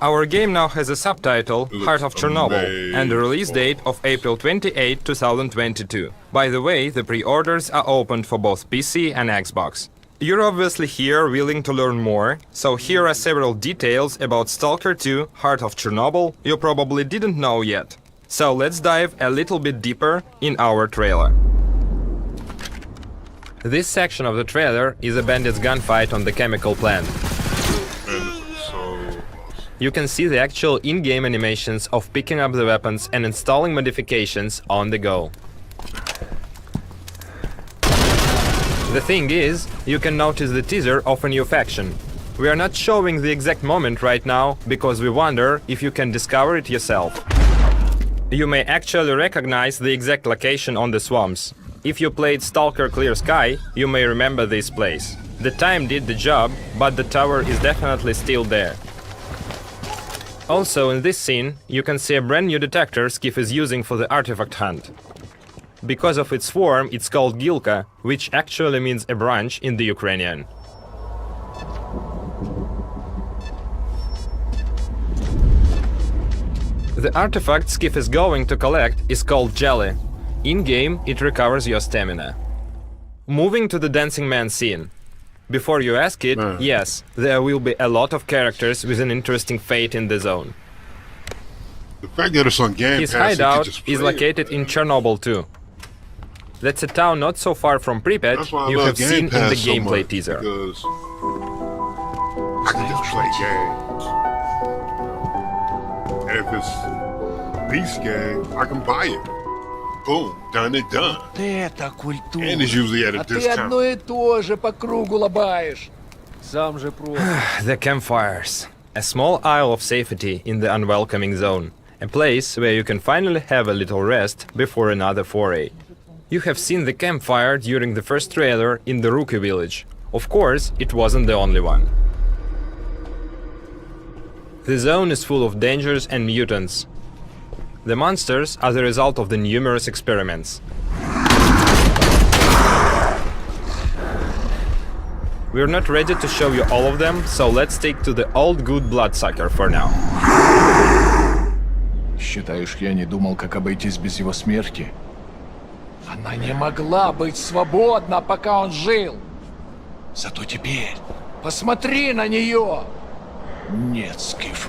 Our game now has a subtitle, Heart of Chernobyl, and a release date of April 28, 2022. By the way, the pre-orders are opened for both PC and Xbox. You're obviously here willing to learn more, so here are several details about Stalker 2, Heart of Chernobyl you probably didn't know yet. So let's dive a little bit deeper in our trailer. This section of the trailer is a bandit's gunfight on the chemical plant. You can see the actual in-game animations of picking up the weapons and installing modifications on the go. The thing is, you can notice the teaser of a new faction. We are not showing the exact moment right now because we wonder if you can discover it yourself. You may actually recognize the exact location on the swamps. If you played Stalker Clear Sky, you may remember this place. The time did the job, but the tower is definitely still there. Also in this scene, you can see a brand new detector Skiff is using for the artifact hunt. Because of its form, it's called Gilka, which actually means a branch in the Ukrainian. The artifact Skiff is going to collect is called Jelly. In-game, it recovers your stamina. Moving to the Dancing Man scene. Before you ask it, yes, there will be a lot of characters with an interesting fate in the zone. The fact that it's on Game His Pass, hideout is located in Chernobyl too. That's a town not so far from Pripyat you have seen in the gameplay teaser. I can just play games. And if it's Beast game, I can buy it. Boom, done and done. Это культура. And it's usually at a Ты discount. одно и то же по кругу лобаешь. Сам же просто. The campfires. A small isle of safety in the unwelcoming zone. A place where you can finally have a little rest before another foray. You have seen the campfire during the first trailer in the Rookie village. Of course, it wasn't the only one. The zone is full of dangers and mutants. The monsters are the result of the numerous experiments. We're not ready to show you all of them, so let's stick to the old good Bloodsucker for now. Считаешь, я не думал, как обойтись без его смерти? Она не могла быть свободна, пока он жил. Зато теперь посмотри на нее. Нет, Скиф,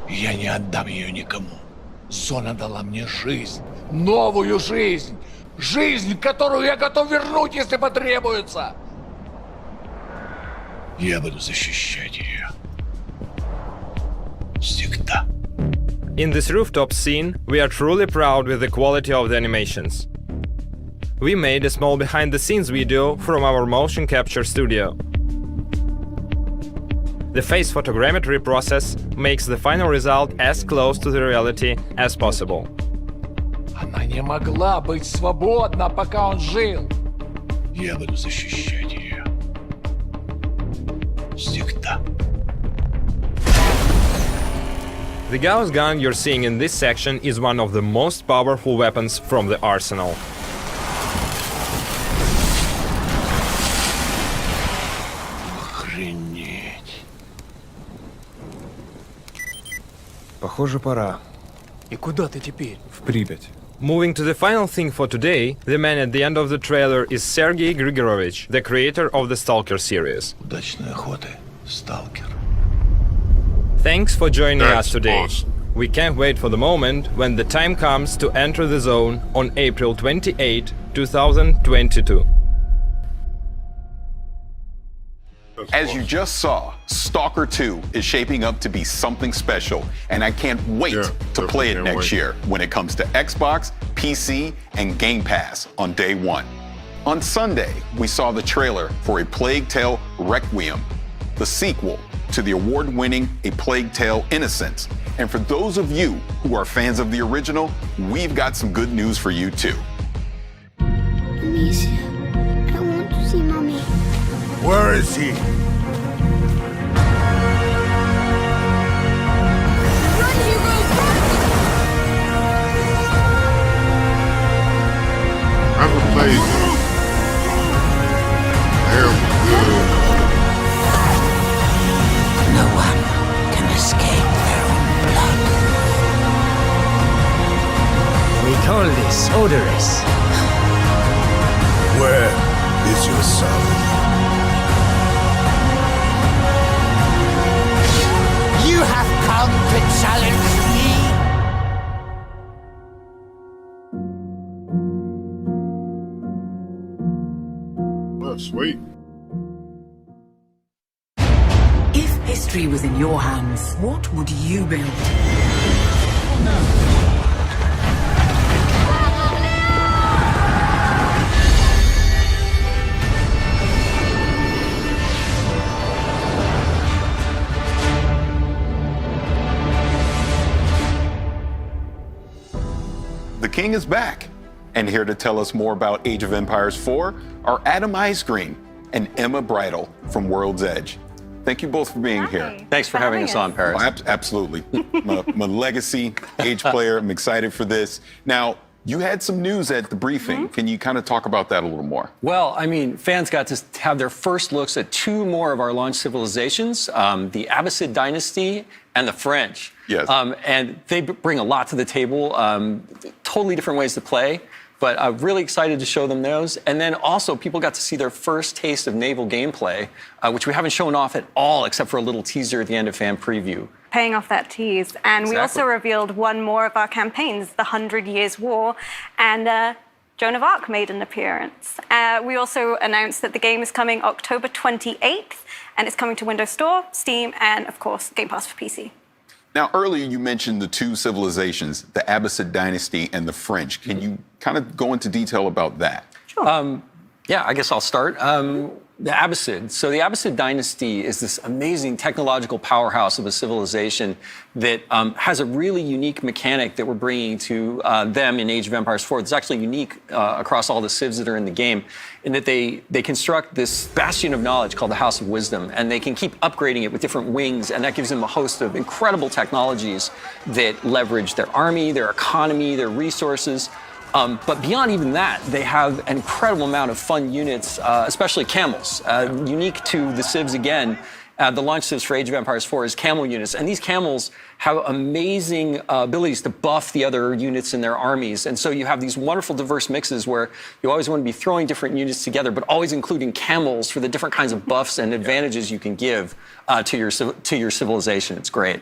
я не отдам ее никому. Зона дала мне жизнь, новую жизнь, жизнь, которую я готов вернуть, если потребуется. Я буду защищать ее. Всегда. In this rooftop scene, we are truly proud with the quality of the animations. We made a small behind-the-scenes video from our motion capture studio. The face photogrammetry process makes the final result as close to the reality as possible. Она не могла быть свободна, пока он жил. Я буду защищать ее. Всегда. The Gauss gun you're seeing in this section is one of the most powerful weapons from the arsenal. Похоже, пора. И куда ты теперь? В Припять. Moving to the final thing for today, the man at the end of the trailer is Sergei Grigorovich, the creator of the Stalker series. Удачной охоты, Сталкер. Thanks for joining That's us today. awesome. We can't wait for the moment when the time comes to enter the zone on April 28, 2022. As you just saw, Stalker 2 is shaping up to be something special, and I can't wait to play it next year when it comes to Xbox, PC, and Game Pass on day one. On Sunday, we saw the trailer for A Plague Tale Requiem, the sequel to the award-winning A Plague Tale Innocence. And for those of you who are fans of the original, we've got some good news for you too. Amicia, I want to see Mommy. Where is he? I haven't played it. Terrible good. No one can escape their own blood. We call this odorous. Where is your son? You have come to challenge me? Oh, sweet. If history was in your hands, what would you build? The king is back. And here to tell us more about Age of Empires 4 are Adam Icegreen and Emma Bridle from World's Edge. Thank you both for being here. Thanks for having us on, Paris. Oh, absolutely. my legacy Age player. I'm excited for this. Now, you had some news at the briefing. Can you kind of talk about that a little more? Well, I mean, fans got to have their first looks at two more of our launch civilizations, the Abbasid Dynasty and the French. Yes. And they bring a lot to the table, totally different ways to play. But I'm really excited to show them those. And then also, people got to see their first taste of naval gameplay, which we haven't shown off at all, except for a little teaser at the end of fan preview. Paying off that tease. And we also revealed one more of our campaigns, the 100 Years' War, and Joan of Arc made an appearance. We also announced that the game is coming October 28th, and it's coming to Windows Store, Steam, and of course, Game Pass for PC. Now, earlier you mentioned the two civilizations, the Abbasid Dynasty and the French. Can you kind of go into detail about that? Sure. Yeah, I guess I'll start. The Abbasid. So the Abbasid Dynasty is this amazing technological powerhouse of a civilization that has a really unique mechanic that we're bringing to them in Age of Empires 4. It's actually unique across all the civs that are in the game, in that they construct this bastion of knowledge called the House of Wisdom, and they can keep upgrading it with different wings, and that gives them a host of incredible technologies that leverage their army, their economy, their resources. But beyond even that, they have an incredible amount of fun units, especially camels. Unique to the civs again, the launch civs for Age of Empires 4 is camel units. And these camels have amazing abilities to buff the other units in their armies. And so you have these wonderful diverse mixes where you always want to be throwing different units together, but always including camels for the different kinds of buffs and advantages you can give to your civilization. It's great.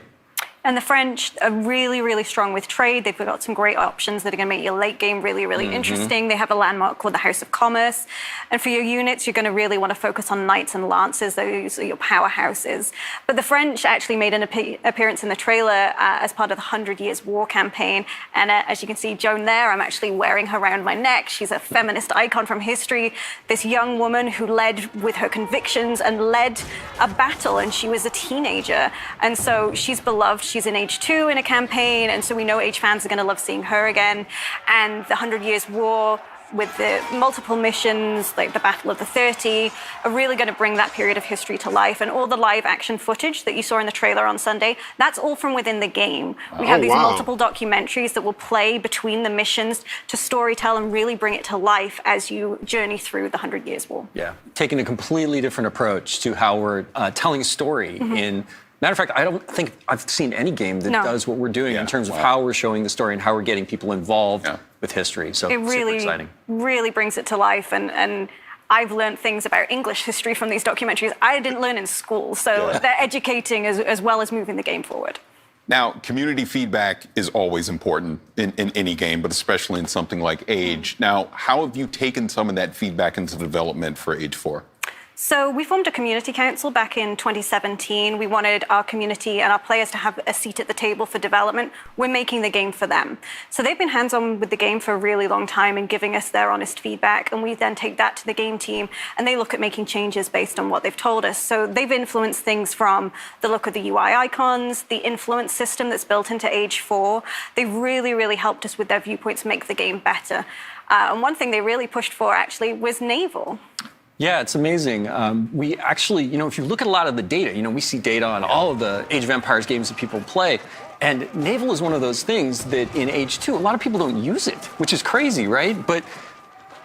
And the French are really, really strong with trade. They've got some great options that are going to make your late game really, really interesting. They have a landmark called the House of Commerce. And for your units, you're going to really want to focus on knights and lancers. Those are your powerhouses. But the French actually made an appearance in the trailer as part of the 100 Years' War campaign. And as you can see, Joan there, I'm actually wearing her around my neck. She's a feminist icon from history. This young woman who led with her convictions and led a battle. And she was a teenager. And so she's beloved. She's in Age 2 in a campaign, and so we know Age fans are going to love seeing her again. And the 100 Years' War, with the multiple missions, like the Battle of the 30, are really going to bring that period of history to life. And all the live action footage that you saw in the trailer on Sunday, that's all from within the game. We have these multiple documentaries that will play between the missions to storytell and really bring it to life as you journey through the 100 Years' War. Yeah, taking a completely different approach to how we're telling a story in. Matter of fact, I don't think I've seen any game that does what we're doing in terms of how we're showing the story and how we're getting people involved with history. So it really, super exciting. Really brings it to life. And I've learned things about English history from these documentaries I didn't learn in school. So they're educating as well as moving the game forward. Now, community feedback is always important in any game, but especially in something like Age. Now, how have you taken some of that feedback into development for Age 4? So we formed a community council back in 2017. We wanted our community and our players to have a seat at the table for development. We're making the game for them. So they've been hands-on with the game for a really long time and giving us their honest feedback. And we then take that to the game team and they look at making changes based on what they've told us. So they've influenced things from the look of the UI icons, the influence system that's built into Age 4. They've really, really helped us with their viewpoints make the game better. And one thing they really pushed for actually was naval. Yeah, it's amazing. We actually, if you look at a lot of the data, we see data on all of the Age of Empires games that people play. And naval is one of those things that in Age 2, a lot of people don't use it, which is crazy, right? But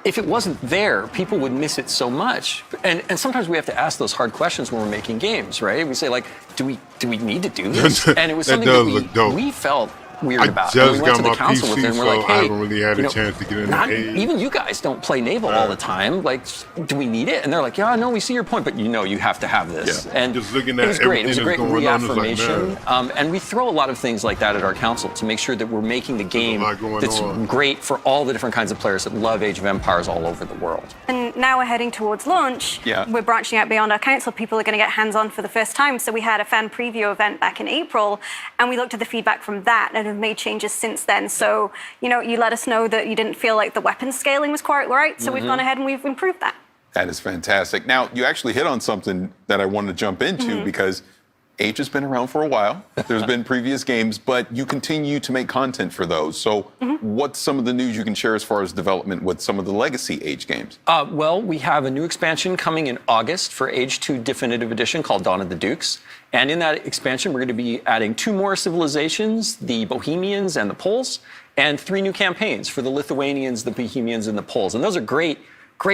if it wasn't there, people would miss it so much. And sometimes we have to ask those hard questions when we're making games, right? We say, like, do we need to do this? And it was something that we felt weird about. I just we went to the got my council PC, with them, so we're like, hey, I haven't really had a chance to get in the Age. Even you guys don't play naval all the time. Like, do we need it? And they're like, yeah, no, we see your point, but you have to have this. Yeah. And just looking it at was great. It was a everything great that's going on, it's reaffirmation. like, And we throw a lot of things like that at our council to make sure that we're making the game that's great for all the different kinds of players that love Age of Empires all over the world. And now we're heading towards launch. Yeah. We're branching out beyond our council. People are going to get hands-on for the first time. So we had a fan preview event back in April, and we looked at the feedback from that and have made changes since then. So, you let us know that you didn't feel like the weapon scaling was quite right. So we've gone ahead and we've improved that. That is fantastic. Now, you actually hit on something that I wanted to jump into because Age has been around for a while. There's been previous games, but you continue to make content for those. So what's some of the news you can share as far as development with some of the legacy Age games? Well, we have a new expansion coming in August for Age 2 Definitive Edition called Dawn of the Dukes. And in that expansion, we're going to be adding 2 more civilizations, the Bohemians and the Poles, and 3 new campaigns for the Lithuanians, the Bohemians, and the Poles. And those are great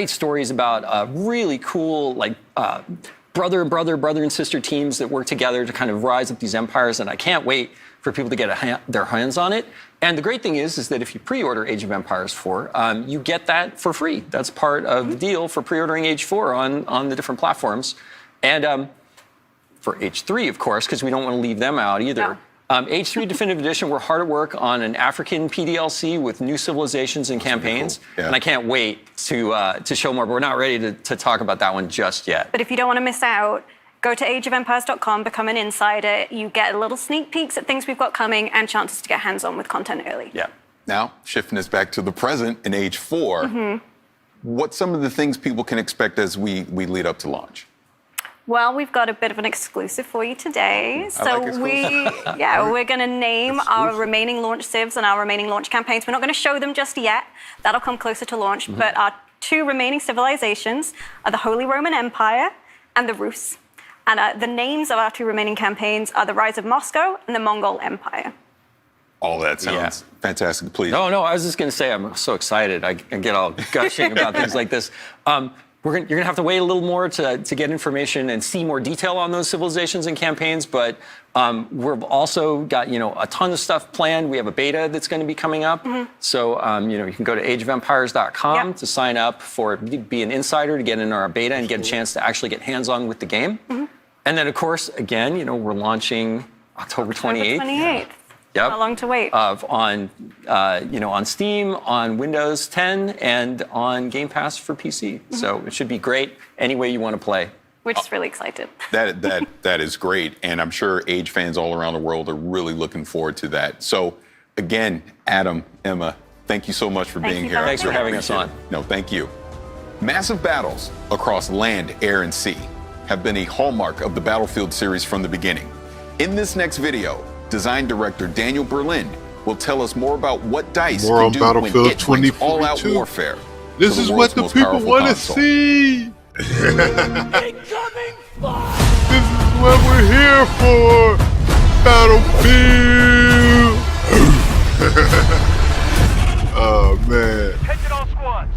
stories about really cool, brother and sister teams that work together to kind of rise up these empires. And I can't wait for people to get their hands on it. And the great thing is that if you pre-order Age of Empires 4, you get that for free. That's part of the deal for pre-ordering Age 4 on the different platforms. And for Age 3, of course, because we don't want to leave them out either. No. Age 3 Definitive Edition, we're hard at work on an African PDLC with new civilizations and campaigns. Cool. Yeah. And I can't wait to show more, but we're not ready to talk about that one just yet. But if you don't want to miss out, go to ageofempires.com, become an insider. You get little sneak peeks at things we've got coming and chances to get hands-on with content early. Yeah. Now, shifting us back to the present in Age 4, what's some of the things people can expect as we lead up to launch? Well, we've got a bit of an exclusive for you today. So we're going to name our remaining launch civs and our remaining launch campaigns. We're not going to show them just yet. That'll come closer to launch. But our 2 remaining civilizations are the Holy Roman Empire and the Rus. And the names of our 2 remaining campaigns are the Rise of Moscow and the Mongol Empire. All that sounds fantastic. Please. No, I was just going to say I'm so excited. I get all gushing about things like this. You're going to have to wait a little more to get information and see more detail on those civilizations and campaigns, but we've also got a ton of stuff planned. We have a beta that's going to be coming up. So you can go to ageofempires.com to sign up be an insider to get in our beta and get a chance to actually get hands-on with the game. And then, of course, again, we're launching October 28th. Yep. Not long to wait. On Steam, on Windows 10, and on Game Pass for PC. So it should be great any way you want to play. We're just really excited. That is great, and I'm sure Age fans all around the world are really looking forward to that. So, again, Adam, Emma, thank you so much for being here. Thanks for having us on. No, thank you. Massive battles across land, air, and sea have been a hallmark of the Battlefield series from the beginning. In this next video, design director Daniel Berlin will tell us more about what DICE can do when it brings all-out warfare. This is what the people want to see. Incoming fire! This is what we're here for. Battlefield. Oh man. Attention all squads.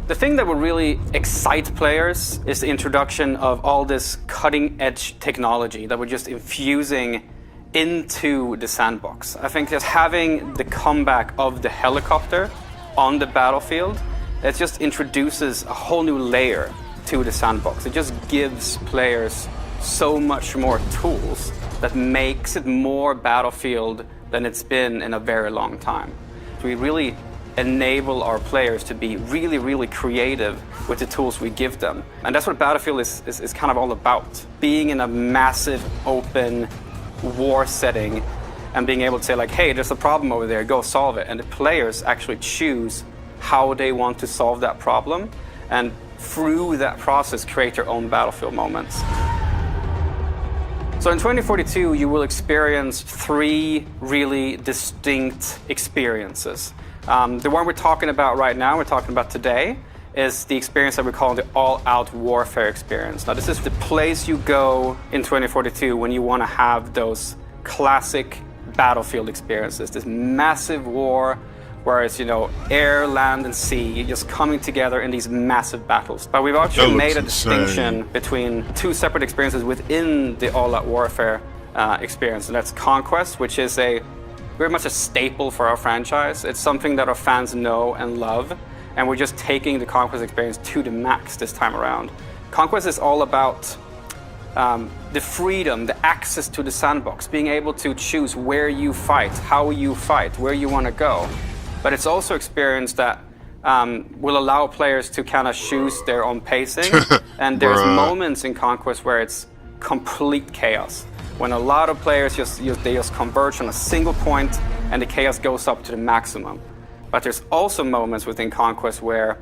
The thing that would really excite players is the introduction of all this cutting-edge technology that we're just infusing into the sandbox. I think just having the comeback of the helicopter on the battlefield, it just introduces a whole new layer to the sandbox. It just gives players so much more tools that makes it more Battlefield than it's been in a very long time. We really enable our players to be really, really creative with the tools we give them. And that's what Battlefield is kind of all about. Being in a massive, open war setting and being able to say like, hey, there's a problem over there, go solve it. And the players actually choose how they want to solve that problem, and through that process create their own Battlefield moments. So in 2042, you will experience 3 really distinct experiences. The one we're talking about right now, we're talking about today, is the experience that we call the all-out warfare experience. Now, this is the place you go in 2042 when you want to have those classic Battlefield experiences, this massive war where it's, air, land, and sea just coming together in these massive battles. But we've actually made a distinction between 2 separate experiences within the all-out warfare experience, and that's Conquest, which is very much a staple for our franchise. It's something that our fans know and love, and we're just taking the Conquest experience to the max this time around. Conquest is all about the freedom, the access to the sandbox, being able to choose where you fight, how you fight, where you want to go. But it's also experience that will allow players to kind of choose their own pacing. And there's moments in Conquest where it's complete chaos. When a lot of players they just converge on a single point and the chaos goes up to the maximum. But there's also moments within Conquest where,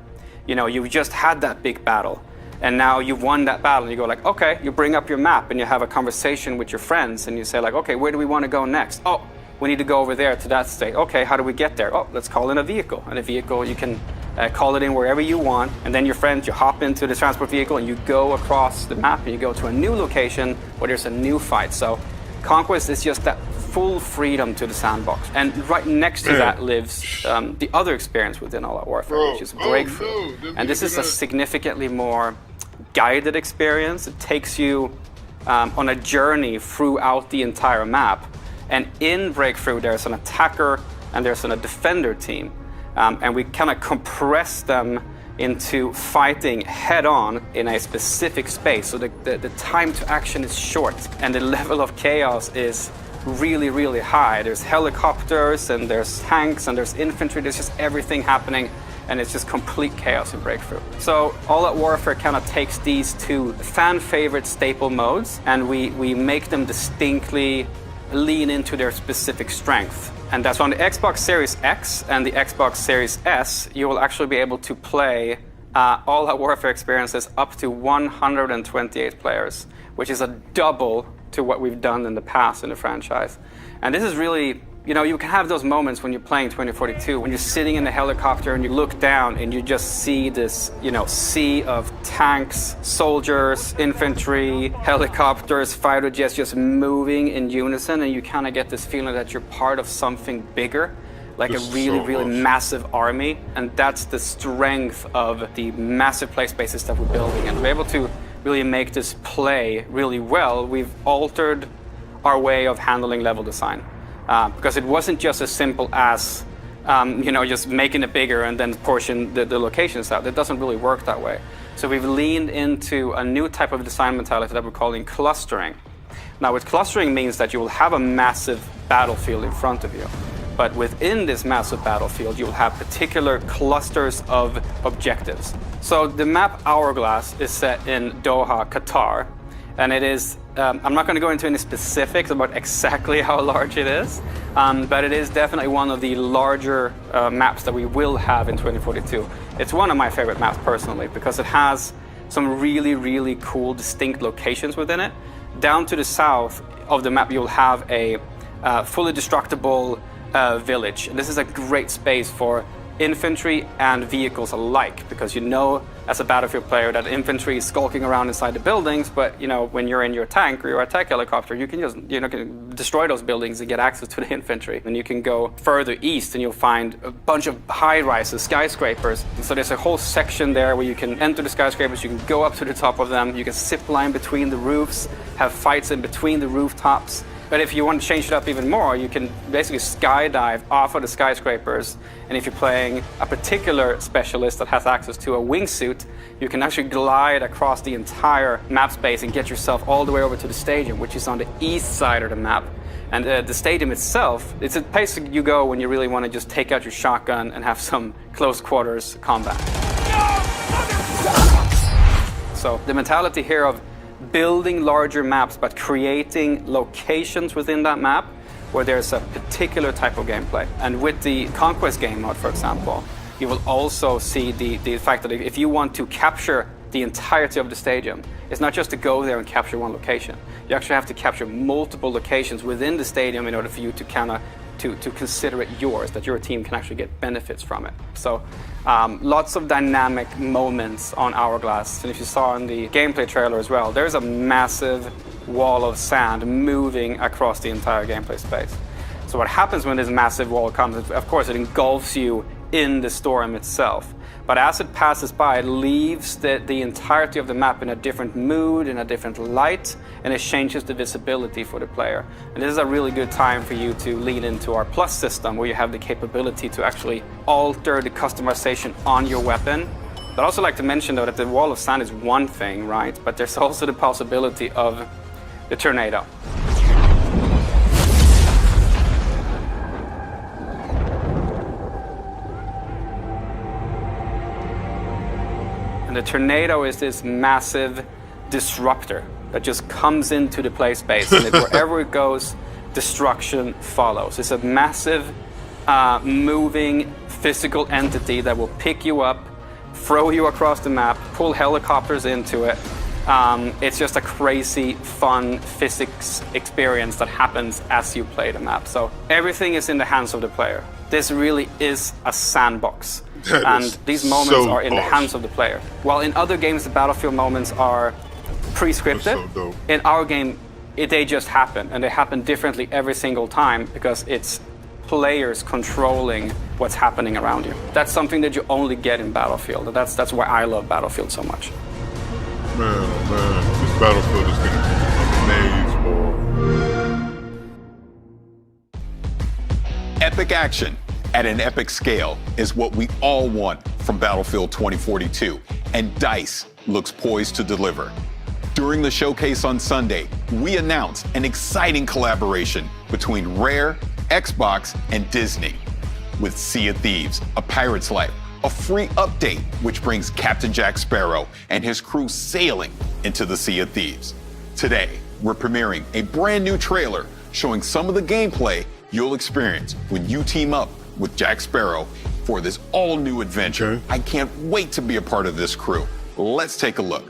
you've just had that big battle. And now you've won that battle, and you go like, okay, you bring up your map and you have a conversation with your friends and you say like, okay, where do we want to go next? Oh, we need to go over there to that state. Okay, how do we get there? Oh, let's call in a vehicle. And a vehicle, you can call it in wherever you want. And then your friends, you hop into the transport vehicle and you go across the map and you go to a new location where there's a new fight. So Conquest is just that full freedom to the sandbox. And right next to that lives the other experience within All Out Warfare, which is Breakthrough. And this is a significantly more guided experience. It takes you on a journey throughout the entire map. And in Breakthrough, there's an attacker and there's a defender team. And we kind of compress them into fighting head-on in a specific space. So the time to action is short and the level of chaos is really, really high. There's helicopters and there's tanks and there's infantry. There's just everything happening, and it's just complete chaos in Breakthrough. So All Out Warfare kind of takes these 2 fan-favorite staple modes and we make them distinctly lean into their specific strength. And that's on the Xbox Series X and the Xbox Series S, you will actually be able to play All Out Warfare experiences up to 128 players, which is a double to what we've done in the past in the franchise. And this is really, you can have those moments when you're playing 2042, when you're sitting in a helicopter and you look down and you just see this, sea of tanks, soldiers, infantry, helicopters, fighter jets just moving in unison, and you kind of get this feeling that you're part of something bigger, like a really, really massive army. And that's the strength of the massive play spaces that we're building. And we're able to really make this play really well. We've altered our way of handling level design. Because it wasn't just as simple as, just making it bigger and then portion the locations out. It doesn't really work that way. So we've leaned into a new type of design mentality that we're calling clustering. Now, what clustering means that you will have a massive battlefield in front of you. But within this massive battlefield, you'll have particular clusters of objectives. So the map Hourglass is set in Doha, Qatar. And it is, I'm not going to go into any specifics about exactly how large it is, but it is definitely one of the larger maps that we will have in 2042. It's one of my favorite maps personally because it has some really, really cool, distinct locations within it. Down to the south of the map, you'll have a fully destructible village. And this is a great space for infantry and vehicles alike, because as a Battlefield player that infantry is skulking around inside the buildings, but when you're in your tank or your attack helicopter, you can just can destroy those buildings and get access to the infantry. And you can go further east and you'll find a bunch of high rises, skyscrapers. And so there's a whole section there where you can enter the skyscrapers, you can go up to the top of them, you can zip line between the roofs, have fights in between the rooftops. But if you want to change it up even more, you can basically skydive off of the skyscrapers. And if you're playing a particular specialist that has access to a wingsuit, you can actually glide across the entire map space and get yourself all the way over to the stadium, which is on the east side of the map. And the stadium itself, it's a place you go when you really want to just take out your shotgun and have some close quarters combat. So the mentality here of building larger maps, but creating locations within that map where there's a particular type of gameplay. And with the Conquest game mode, for example, you will also see the fact that if you want to capture the entirety of the stadium, it's not just to go there and capture one location. You actually have to capture multiple locations within the stadium in order for you to kind of to consider it yours, that your team can actually get benefits from it. So lots of dynamic moments on Hourglass. And if you saw in the gameplay trailer as well, there's a massive wall of sand moving across the entire gameplay space. So what happens when this massive wall comes, of course, it engulfs you in the storm itself. But as it passes by, it leaves the entirety of the map in a different mood, in a different light, and it changes the visibility for the player. And this is a really good time for you to lean into our Plus system, where you have the capability to actually alter the customization on your weapon. But I'd also like to mention, though, that the wall of sand is one thing, right? But there's also the possibility of the tornado. And the tornado is this massive disruptor that just comes into the play space, and wherever it goes, destruction follows. It's a massive, moving physical entity that will pick you up, throw you across the map, pull helicopters into it. It's just a crazy, fun physics experience that happens as you play the map. So everything is in the hands of the player. This really is a sandbox. And these moments are in the hands of the player. While in other games, the battlefield moments are pre-scripted, in our game, they just happen. And they happen differently every single time because it's players controlling what's happening around you. That's something that you only get in Battlefield. That's why I love Battlefield so much. Man, this Battlefield is gonna be amazing. Epic action at an epic scale is what we all want from Battlefield 2042, and DICE looks poised to deliver. During the showcase on Sunday, we announced an exciting collaboration between Rare, Xbox, and Disney with Sea of Thieves, A Pirate's Life, a free update which brings Captain Jack Sparrow and his crew sailing into the Sea of Thieves. Today, we're premiering a brand new trailer showing some of the gameplay you'll experience when you team up with Jack Sparrow for this all-new adventure. I can't wait to be a part of this crew. Let's take a look.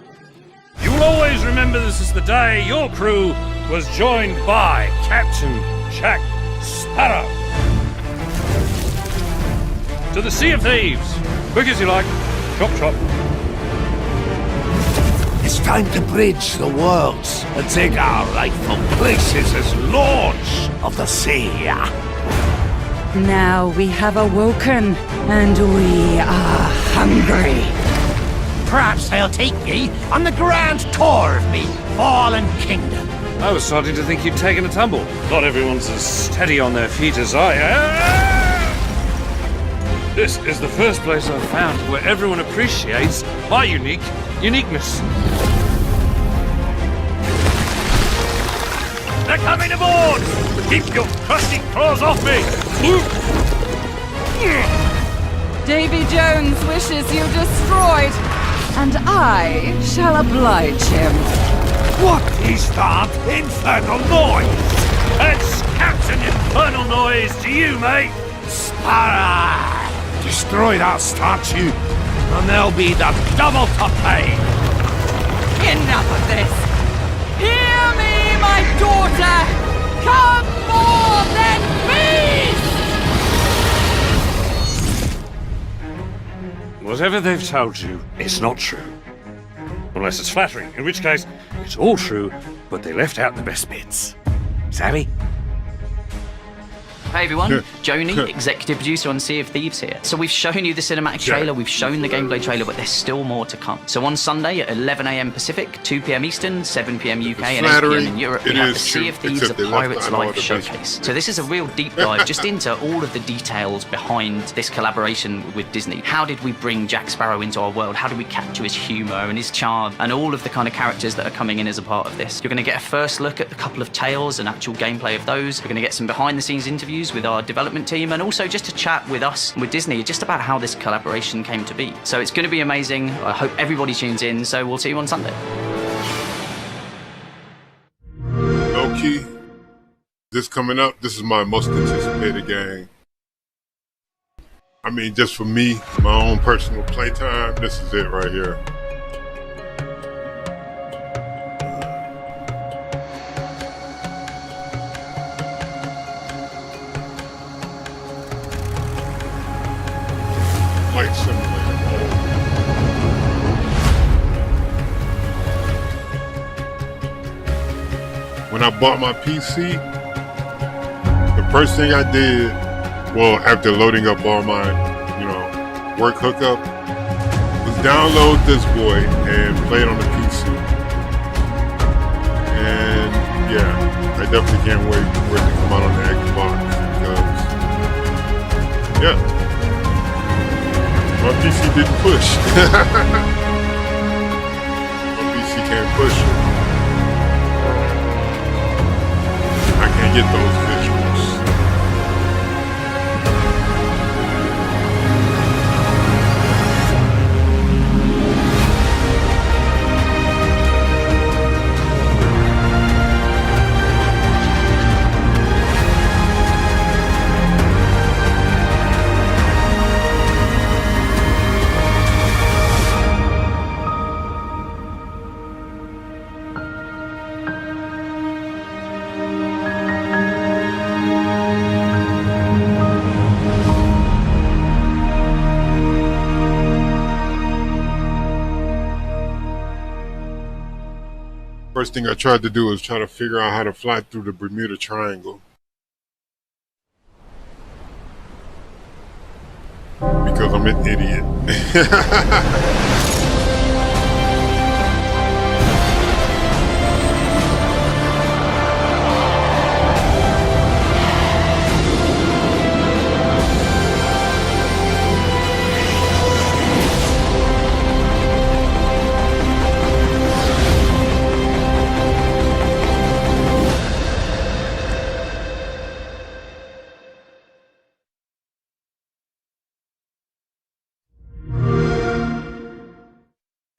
You'll always remember this is the day your crew was joined by Captain Jack Sparrow. To the Sea of Thieves. Quick as you like. Chop, chop. It's time to bridge the worlds and take our rightful places as lords of the sea. Now we have awoken, and we are hungry. Perhaps they'll take ye on the grand tour of me fallen kingdom. I was starting to think you'd taken a tumble. Not everyone's as steady on their feet as I am. This is the first place I've found where everyone appreciates my uniqueness. They're coming aboard! Keep your crusty claws off me! Davy Jones wishes you destroyed, and I shall oblige him. What is that infernal noise? That's Captain Infernal Noise to you, mate! Sparrow! Destroy that statue, and there'll be the double to pay! Enough of this! Hear me, my daughter! Come more than beast! Whatever they've told you, it's not true. Unless it's flattering, in which case, it's all true, but they left out the best bits. Savvy? Hey everyone, Joni, executive producer on Sea of Thieves here. So we've shown you the cinematic trailer, we've shown the gameplay trailer, but there's still more to come. So on Sunday at 11 a.m. Pacific, 2 p.m. Eastern, 7 p.m. UK, and 8 p.m. in Europe, we have the Sea of Thieves: A Pirate's Life showcase. So this is a real deep dive just into all of the details behind this collaboration with Disney. How did we bring Jack Sparrow into our world? How do we capture his humor and his charm and all of the kind of characters that are coming in as a part of this? You're going to get a first look at a couple of tales and actual gameplay of those. We're going to get some behind-the-scenes interviews with our development team and also just to chat with us, with Disney, just about how this collaboration came to be. So it's going to be amazing. I hope everybody tunes in. So we'll see you on Sunday. Low-key, this coming up, this is my most anticipated game. I mean, just for me, my own personal playtime, this is it right here. Flight Simulator. When I bought my PC, the first thing I did, well, after loading up all my, work hookup, was download this boy and play it on the PC. And yeah, I definitely can't wait for it to come out on the Xbox because, yeah, my PC didn't push. My PC can't push it. I can't get those visuals. First thing I tried to do was try to figure out how to fly through the Bermuda Triangle. Because I'm an idiot.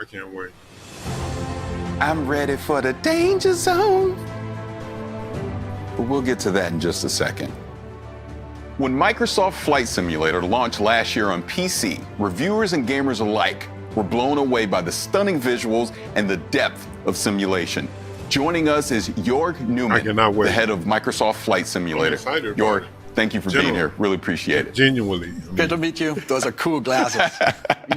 I can't wait. I'm ready for the danger zone. But we'll get to that in just a second. When Microsoft Flight Simulator launched last year on PC, reviewers and gamers alike were blown away by the stunning visuals and the depth of simulation. Joining us is Jorg Newman, the head of Microsoft Flight Simulator. Jorg, thank you for being here. Really appreciate it. Genuinely. Good to meet you. Those are cool glasses.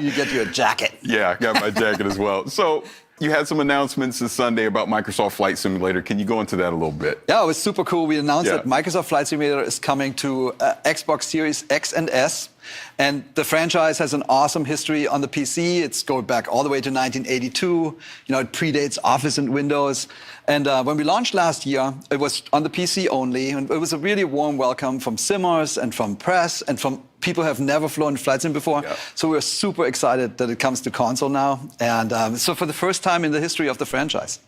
You get you a jacket. Yeah, I got my jacket as well. So you had some announcements this Sunday about Microsoft Flight Simulator. Can you go into that a little bit? Yeah, it was super cool. We announced that Microsoft Flight Simulator is coming to Xbox Series X and S. And the franchise has an awesome history on the PC. It's going back all the way to 1982. It predates Office and Windows. And when we launched last year, it was on the PC only. And it was a really warm welcome from simmers and from press and from people who have never flown flight sim before. Yeah. So we're super excited that it comes to console now. And so for the first time in the history of the franchise.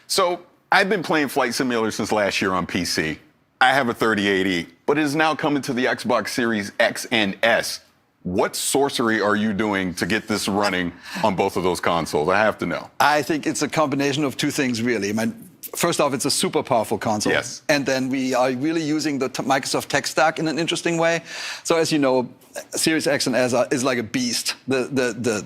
So I've been playing Flight Simulator since last year on PC. I have a 3080, but it is now coming to the Xbox Series X and S. What sorcery are you doing to get this running on both of those consoles? I have to know. I think it's a combination of two things, really. First off, it's a super powerful console. Yes. And then we are really using the Microsoft tech stack in an interesting way. So as you know, Series X and S is like a beast. The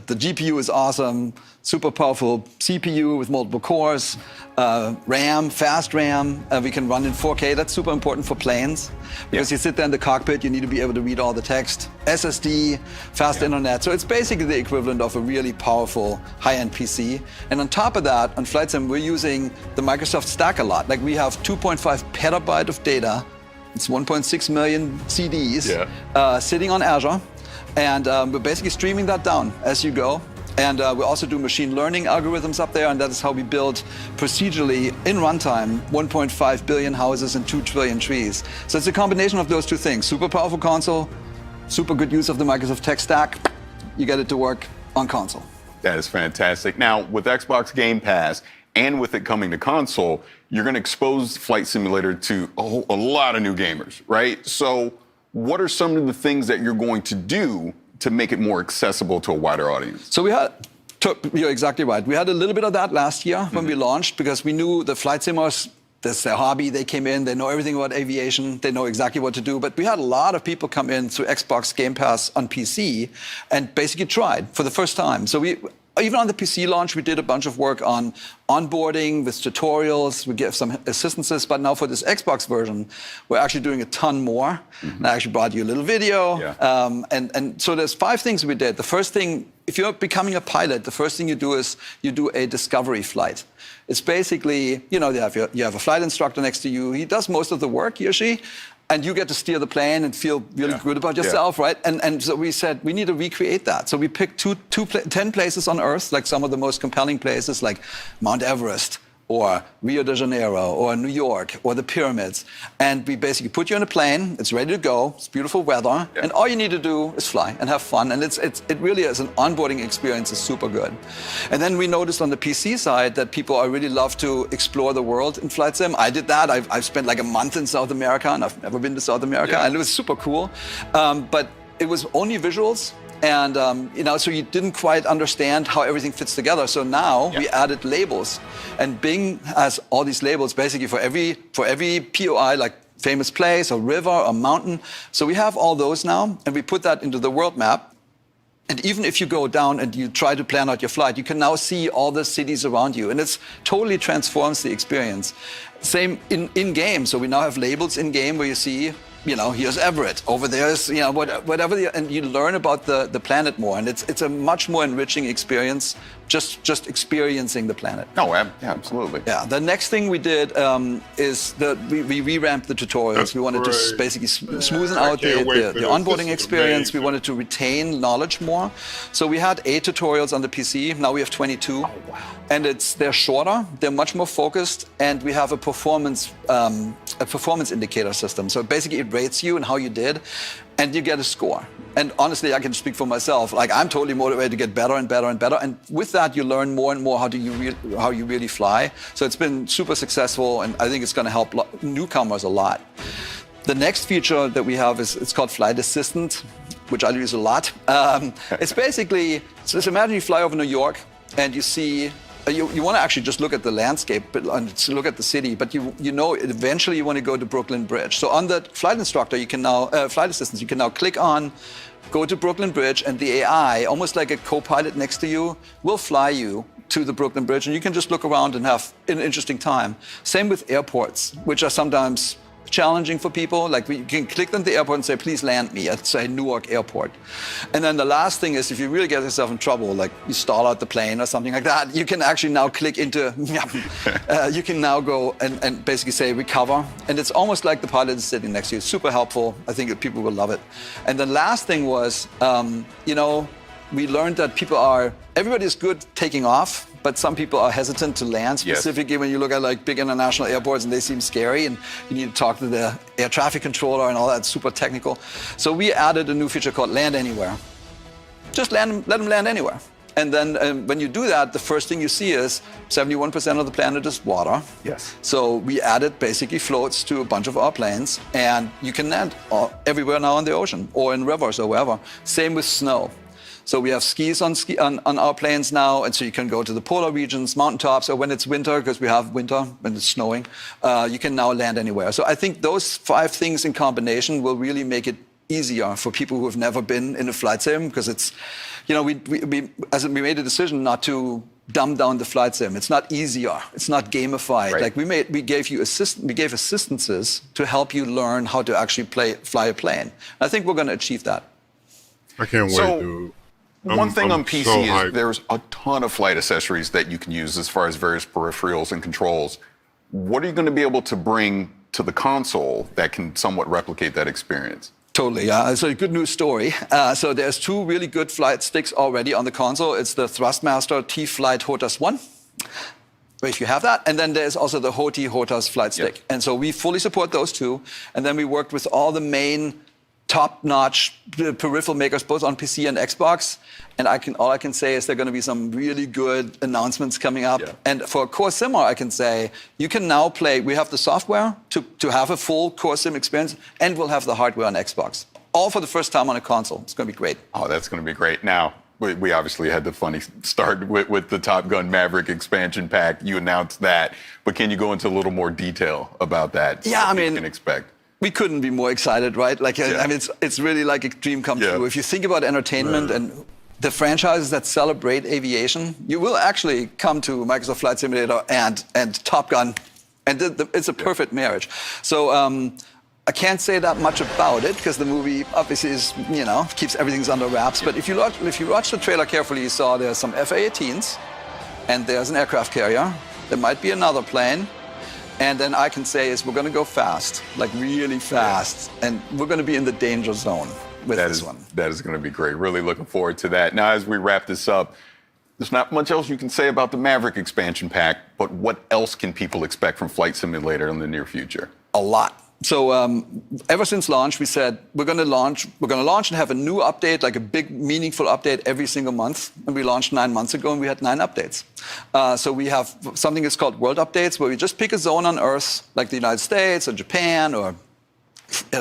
GPU is awesome, super powerful CPU with multiple cores, RAM, fast RAM. We can run in 4K. That's super important for planes because you sit there in the cockpit, you need to be able to read all the text. SSD, fast internet. So it's basically the equivalent of a really powerful high-end PC. And on top of that, on Flight Sim, we're using the Microsoft stack a lot. Like we have 2.5 petabyte of data It's 1.6 million CDs sitting on Azure. And we're basically streaming that down as you go. And we also do machine learning algorithms up there, and that is how we build procedurally in runtime 1.5 billion houses and 2 trillion trees. So it's a combination of those two things. Super powerful console, super good use of the Microsoft tech stack. You get it to work on console. That is fantastic. Now, with Xbox Game Pass and with it coming to console, you're going to expose Flight Simulator to a lot of new gamers, right? So what are some of the things that you're going to do to make it more accessible to a wider audience? So you're exactly right. We had a little bit of that last year when we launched, because we knew the flight simmers, that's their hobby. They came in, they know everything about aviation, they know exactly what to do. But we had a lot of people come in through Xbox Game Pass on PC and basically tried for the first time. So even on the PC launch, we did a bunch of work on onboarding with tutorials. We gave some assistances, but now for this Xbox version, we're actually doing a ton more. And I actually brought you a little video. And so there's 5 things we did. The first thing, if you're becoming a pilot, the first thing you do is you do a discovery flight. It's basically, you have a flight instructor next to you. He does most of the work, he or she. And you get to steer the plane and feel really good about yourself, right? And so we said, we need to recreate that. So we picked 10 places on Earth, like some of the most compelling places, like Mount Everest, or Rio de Janeiro, or New York, or the pyramids. And we basically put you in a plane, it's ready to go, it's beautiful weather, and all you need to do is fly and have fun. And it really is an onboarding experience, is super good. And then we noticed on the PC side that people really love to explore the world in Flight Sim. I did that. I've spent like a month in South America, and I've never been to South America, and it was super cool. But it was only visuals. And so you didn't quite understand how everything fits together. So now we added labels, and Bing has all these labels basically for every POI, like famous place or river or mountain. So we have all those now, and we put that into the world map. And even if you go down and you try to plan out your flight, you can now see all the cities around you, and it's totally transforms the experience. Same in game. So we now have labels in game where you see, here's Everett, over there's, whatever, and you learn about the planet more, and it's a much more enriching experience, just experiencing the planet. Oh, yeah, absolutely. Yeah, the next thing we did is we revamped the tutorials. We wanted to basically smoothen out the onboarding experience. We wanted to retain knowledge more. So we had 8 tutorials on the PC. Now we have 22. Oh, wow. And they're shorter, they're much more focused, and we have a performance indicator system. So basically it rates you and how you did, and you get a score. And honestly, I can speak for myself. Like, I'm totally motivated to get better and better and better. And with that, you learn more and more how you really fly. So it's been super successful, and I think it's going to help newcomers a lot. The next feature that we have it's called Flight Assistant, which I use a lot. It's basically, just imagine you fly over New York and you see. You want to actually just look at the landscape and look at the city, but eventually you want to go to Brooklyn Bridge. So on the flight instructor, you can now flight assistants, you can now click on, go to Brooklyn Bridge, and the AI, almost like a co-pilot next to you, will fly you to the Brooklyn Bridge, and you can just look around and have an interesting time. Same with airports, which are sometimes challenging for people. Like, you can click on the airport and say, please land me at, say, Newark Airport. And then the last thing is, if you really get yourself in trouble, like you stall out the plane or something like that, you can actually now click into, you can now go and basically say recover. And it's almost like the pilot is sitting next to you. Super helpful. I think that people will love it. And the last thing was, we learned that everybody is good taking off, but some people are hesitant to land, specifically when you look at like big international airports and they seem scary, and you need to talk to the air traffic controller and all that, super technical. So we added a new feature called Land Anywhere. Just let them land anywhere. And then when you do that, the first thing you see is 71% of the planet is water. Yes. So we added basically floats to a bunch of our planes, and you can land everywhere now in the ocean or in rivers or wherever. Same with snow. So we have skis on our planes now, and so you can go to the polar regions, mountaintops, or when it's winter, because we have winter, when it's snowing, you can now land anywhere. So I think those 5 things in combination will really make it easier for people who have never been in a flight sim, because it's, we made a decision not to dumb down the flight sim. It's not easier. It's not gamified. Right. Like we gave assistances to help you learn how to actually fly a plane. I think we're going to achieve that. I can't wait, dude. One thing on PC is there's a ton of flight accessories that you can use as far as various peripherals and controls. What are you going to be able to bring to the console that can somewhat replicate that experience? Totally, it's a good news story. So there's two really good flight sticks already on the console. It's the Thrustmaster T-Flight HOTAS 1, if you have that. And then there's also the HOTI HOTAS flight stick. Yep. And so we fully support those two. And then we worked with all the main top-notch peripheral makers, both on PC and Xbox. And all I can say is there are going to be some really good announcements coming up. Yeah. And for Core Simmer, I can say you can now play. We have the software to have a full Core Sim experience, and we'll have the hardware on Xbox. All for the first time on a console. It's going to be great. Oh, that's going to be great. Now, we obviously had the funny start with the Top Gun Maverick expansion pack. You announced that. But can you go into a little more detail about that? Yeah, I mean, you can expect. We couldn't be more excited, right? Like, yeah. I mean, it's really like a dream come true. If you think about entertainment and the franchises that celebrate aviation, you will actually come to Microsoft Flight Simulator and Top Gun, and it's a perfect marriage. So I can't say that much about it because the movie obviously is, keeps everything under wraps. But if you watch the trailer carefully, you saw there's some F/A-18s, and there's an aircraft carrier. There might be another plane. And then I can say is we're going to go fast, like really fast, and we're going to be in the danger zone with this one. That is going to be great. Really looking forward to that. Now, as we wrap this up, there's not much else you can say about the Maverick expansion pack, but what else can people expect from Flight Simulator in the near future? A lot. So ever since launch, we said we're going to launch and have a new update, like a big, meaningful update every single month. And we launched 9 months ago, and we had 9 updates. So we have something that's called World Updates, where we just pick a zone on Earth, like the United States or Japan or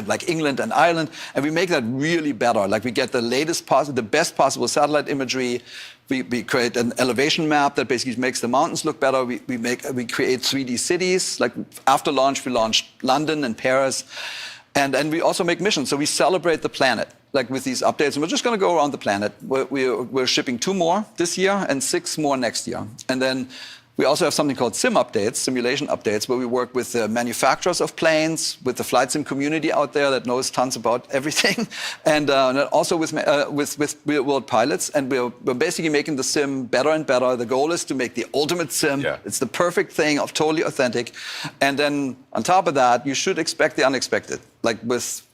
like England and Ireland, and we make that really better. Like we get the best possible satellite imagery. We create an elevation map that basically makes the mountains look better. We create 3D cities. Like after launch, we launched London and Paris, and we also make missions. So we celebrate the planet, like with these updates. And we're just going to go around the planet. We're shipping 2 more this year and 6 more next year. And then we also have something called sim updates, simulation updates, where we work with the manufacturers of planes, with the flight sim community out there that knows tons about everything, and also with real-world pilots. And we're basically making the sim better and better. The goal is to make the ultimate sim. Yeah. It's the perfect thing, totally authentic. And then on top of that, you should expect the unexpected.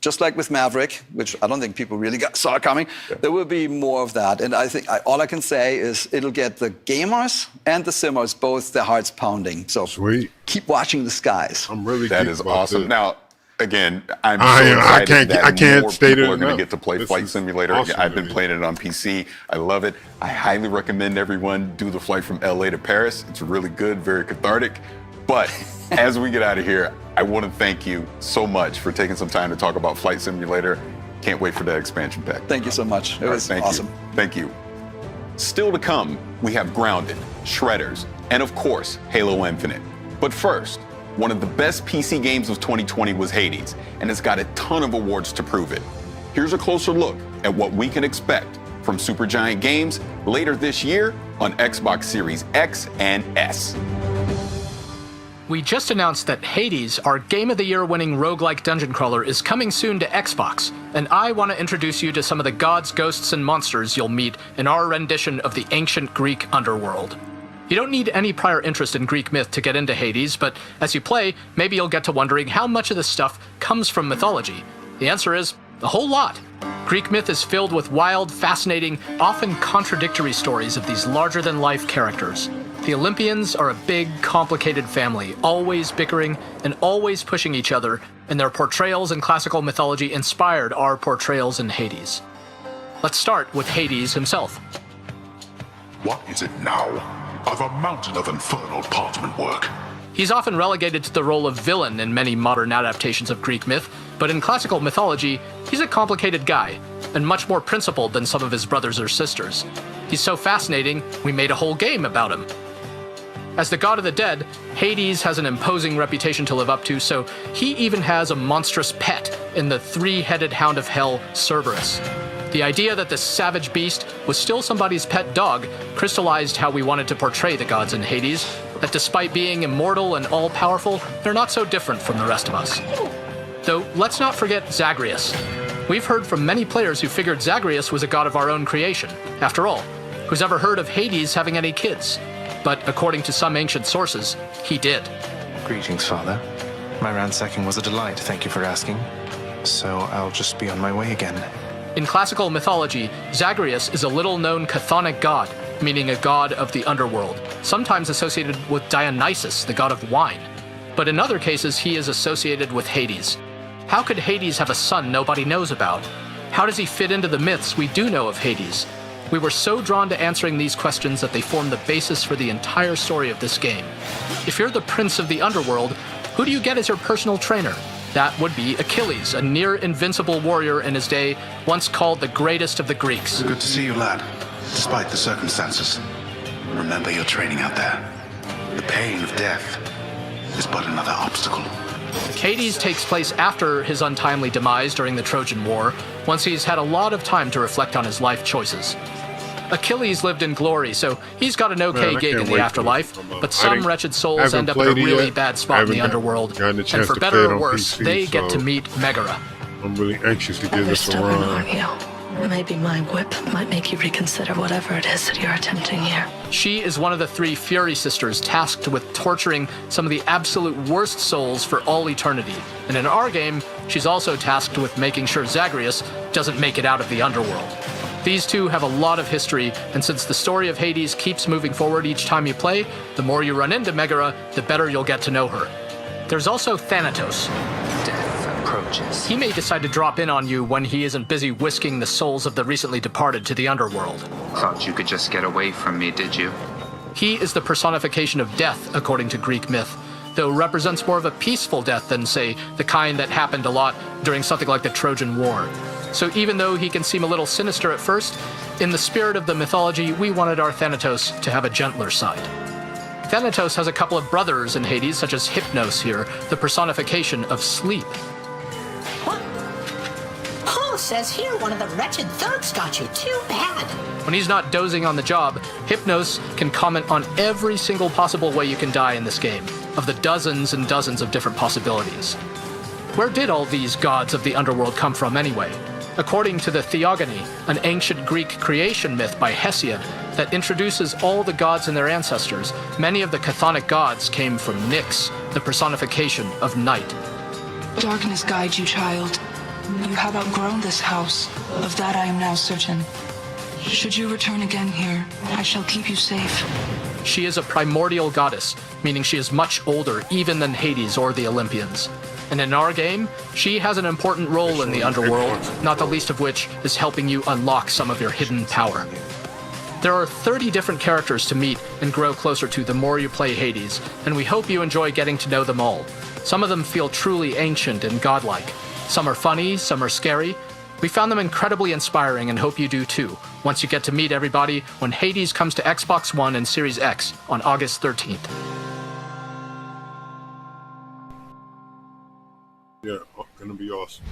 Just like with Maverick, which I don't think people really saw coming, there will be more of that. And I think all I can say is it'll get the gamers and the simmers both their hearts pounding. So keep watching the skies. I'm really that is awesome. This. Now, again, I'm so excited that more people are going to get to play Flight Simulator. Awesome, I've been playing it on PC. I love it. I highly recommend everyone do the flight from LA to Paris. It's really good, very cathartic. But as we get out of here, I want to thank you so much for taking some time to talk about Flight Simulator. Can't wait for that expansion pack. Thank you so much. It was awesome. Thank you. Still to come, we have Grounded, Shredders, and of course, Halo Infinite. But first, one of the best PC games of 2020 was Hades, and it's got a ton of awards to prove it. Here's a closer look at what we can expect from Supergiant Games later this year on Xbox Series X and S. We just announced that Hades, our Game of the Year winning roguelike dungeon crawler, is coming soon to Xbox, and I want to introduce you to some of the gods, ghosts, and monsters you'll meet in our rendition of the ancient Greek underworld. You don't need any prior interest in Greek myth to get into Hades, but as you play, maybe you'll get to wondering how much of this stuff comes from mythology. The answer is a whole lot. Greek myth is filled with wild, fascinating, often contradictory stories of these larger-than-life characters. The Olympians are a big, complicated family, always bickering and always pushing each other, and their portrayals in classical mythology inspired our portrayals in Hades. Let's start with Hades himself. What is it now? I've a mountain of infernal parchment work. He's often relegated to the role of villain in many modern adaptations of Greek myth, but in classical mythology, he's a complicated guy, and much more principled than some of his brothers or sisters. He's so fascinating, we made a whole game about him. As the god of the dead, Hades has an imposing reputation to live up to, so he even has a monstrous pet in the 3-headed hound of hell, Cerberus. The idea that this savage beast was still somebody's pet dog crystallized how we wanted to portray the gods in Hades, that despite being immortal and all-powerful, they're not so different from the rest of us. Though, let's not forget Zagreus. We've heard from many players who figured Zagreus was a god of our own creation. After all, who's ever heard of Hades having any kids? But according to some ancient sources, he did. Greetings, Father. My ransacking was a delight, thank you for asking. So I'll just be on my way again. In classical mythology, Zagreus is a little-known chthonic god, meaning a god of the underworld, sometimes associated with Dionysus, the god of wine. But in other cases, he is associated with Hades. How could Hades have a son nobody knows about? How does he fit into the myths we do know of Hades? We were so drawn to answering these questions that they form the basis for the entire story of this game. If you're the prince of the underworld, who do you get as your personal trainer? That would be Achilles, a near-invincible warrior in his day, once called the greatest of the Greeks. Good to see you, lad, despite the circumstances. Remember your training out there. The pain of death is but another obstacle. Hades takes place after his untimely demise during the Trojan War, once he's had a lot of time to reflect on his life choices. Achilles lived in glory, so he's got an okay gig in the afterlife, but some wretched souls end up in a really bad spot in the underworld, and for better or worse, they get to meet Megara. I'm really anxious to give You're this a stubborn, run. aren't you? Maybe my whip might make you reconsider whatever it is that you're attempting here. She is one of the 3 Fury sisters tasked with torturing some of the absolute worst souls for all eternity. And in our game, she's also tasked with making sure Zagreus doesn't make it out of the underworld. These two have a lot of history, and since the story of Hades keeps moving forward each time you play, the more you run into Megara, the better you'll get to know her. There's also Thanatos. Death approaches. He may decide to drop in on you when he isn't busy whisking the souls of the recently departed to the underworld. Thought you could just get away from me, did you? He is the personification of death, according to Greek myth, though represents more of a peaceful death than, say, the kind that happened a lot during something like the Trojan War. So even though he can seem a little sinister at first, in the spirit of the mythology, we wanted our Thanatos to have a gentler side. Thanatos has a couple of brothers in Hades, such as Hypnos here, the personification of sleep. Paul says here one of the wretched thugs got you. Too bad. When he's not dozing on the job, Hypnos can comment on every single possible way you can die in this game, of the dozens and dozens of different possibilities. Where did all these gods of the underworld come from anyway? According to the Theogony, an ancient Greek creation myth by Hesiod that introduces all the gods and their ancestors, many of the chthonic gods came from Nyx, the personification of night. Darkness guide you, child. You have outgrown this house. Of that I am now certain. Should you return again here, I shall keep you safe. She is a primordial goddess, meaning she is much older even than Hades or the Olympians. And in our game, she has an important role in the underworld, not the least of which is helping you unlock some of your hidden power. There are 30 different characters to meet and grow closer to the more you play Hades, and we hope you enjoy getting to know them all. Some of them feel truly ancient and godlike. Some are funny, some are scary. We found them incredibly inspiring and hope you do too, once you get to meet everybody when Hades comes to Xbox One and Series X on August 13th. Yeah, gonna be awesome.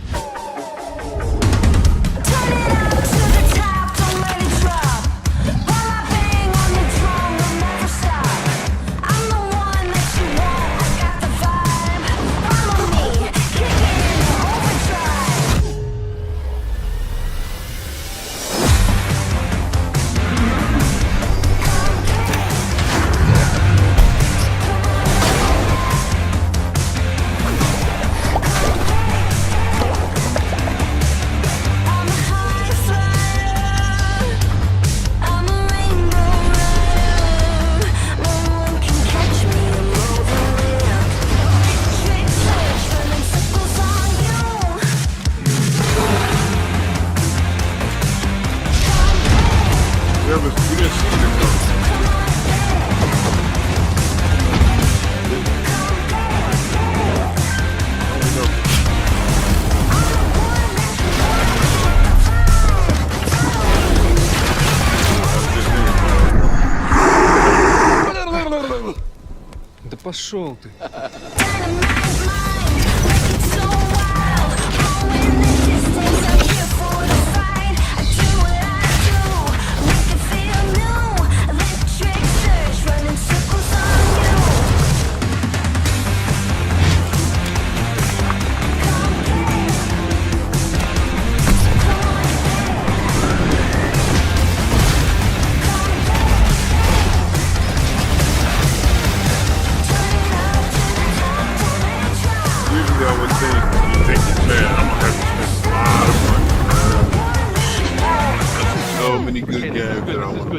Да пошел ты.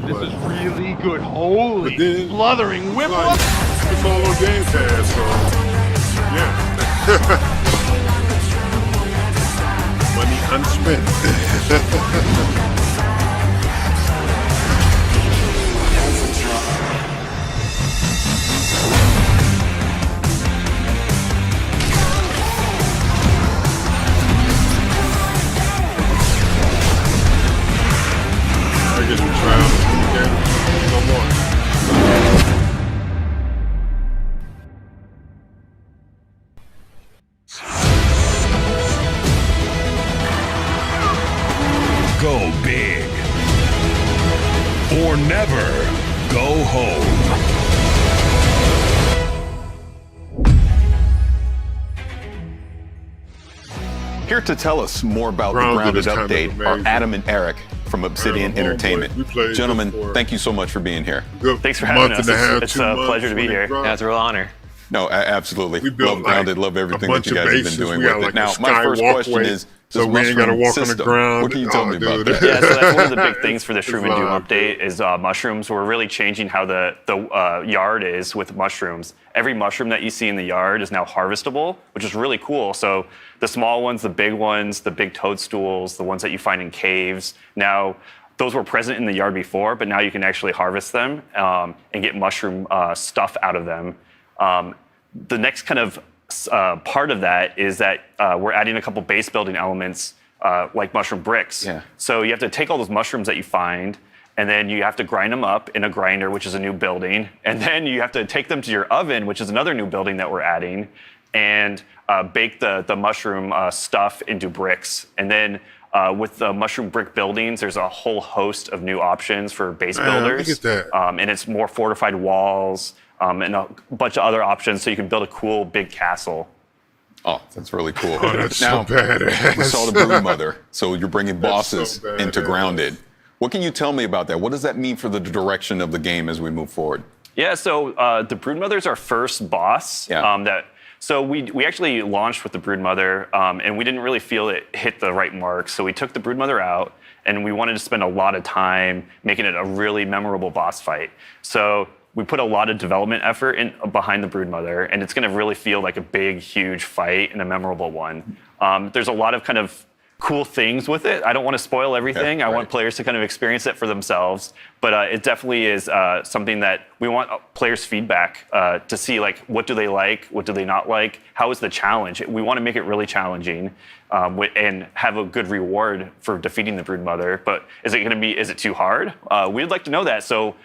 This is really good. Holy But then, bluthering whip. like, it's all on Game Pass, so yeah. Money unspent. I guess we try out this weekend. No more. Go big. Or never go home. Here to tell us more about Grounded the is Grounded kind of update are amazing. Adam and Eric from Obsidian Homeboy. Entertainment. We played Gentlemen, before. thank you so much for being here. Good Thanks for having month us. and a half, It's 2 a months pleasure to be when it here. dropped. Yeah, it's a real honor. No, absolutely. We built love Grounded, like love everything a that you bunch of guys have bases. been doing We with got it. like Now, a my sky first walkway, question is, so this we ain't gotta mushroom walk on the system, ground. what can you tell me about dude. that? Yeah, so that's one of the big things for the It's Shroom and Doom live. update is mushrooms. We're really changing how the yard is with mushrooms. Every mushroom that you see in the yard is now harvestable, which is really cool. So the small ones, the big ones, the big toadstools, the ones that you find in caves, now those were present in the yard before, but now you can actually harvest them and get mushroom stuff out of them. The next kind of part of that is that we're adding a couple base building elements like mushroom bricks. Yeah. So you have to take all those mushrooms that you find, and then you have to grind them up in a grinder, which is a new building. And then you have to take them to your oven, which is another new building that we're adding, and bake the mushroom stuff into bricks. And then with the mushroom brick buildings, there's a whole host of new options for base builders. Look at that. And it's more fortified walls and a bunch of other options, so you can build a cool big castle. Oh, that's really cool. Oh, that's now, so badass. we saw the Broodmother, so you're bringing bosses so into badass. Grounded. What can you tell me about that? What does that mean for the direction of the game as we move forward? Yeah, so the Broodmother is our first boss. Yeah. So we actually launched with the Broodmother, and we didn't really feel it hit the right mark. So we took the Broodmother out, and we wanted to spend a lot of time making it a really memorable boss fight. So we put a lot of development effort behind the Broodmother, and it's going to really feel like a big, huge fight and a memorable one. There's a lot of kind of cool things with it. I don't want to spoil everything. I want players to kind of experience it for themselves. But it definitely is something that we want players' feedback to see, like, what do they like? What do they not like? How is the challenge? We want to make it really challenging and have a good reward for defeating the Broodmother. But is it too hard? We'd like to know that. So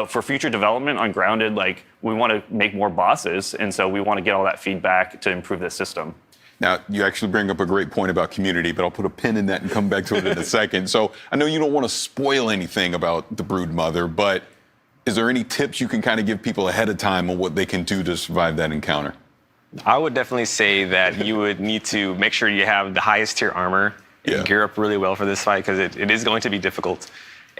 for future development on Grounded, like, we want to make more bosses. And so we want to get all that feedback to improve the system. Now, you actually bring up a great point about community, but I'll put a pin in that and come back to it in a second. So I know you don't want to spoil anything about the Broodmother, but is there any tips you can kind of give people ahead of time on what they can do to survive that encounter? I would definitely say that you would need to make sure you have the highest tier armor and gear up really well for this fight, because it is going to be difficult.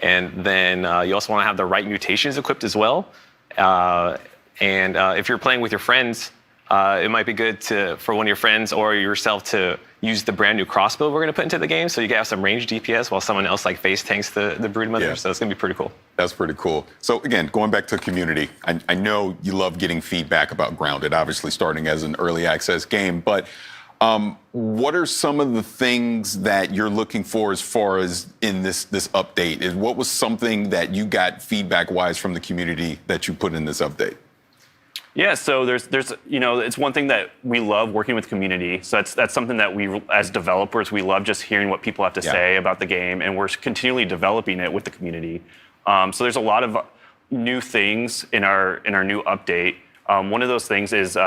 And then you also want to have the right mutations equipped as well. And if you're playing with your friends, it might be good for one of your friends or yourself to use the brand new crossbow we're going to put into the game, so you can have some ranged DPS while someone else like face tanks the Broodmother. Yeah. So it's going to be pretty cool. That's pretty cool. So again, going back to community, I know you love getting feedback about Grounded, obviously starting as an early access game, but what are some of the things that you're looking for as far as in this update? What was something that you got feedback-wise from the community that you put in this update? Yeah, so there's it's one thing that we love working with community. So that's something that we, as developers, we love just hearing what people have to say about the game, and we're continually developing it with the community. So there's a lot of new things in our new update. One of those things is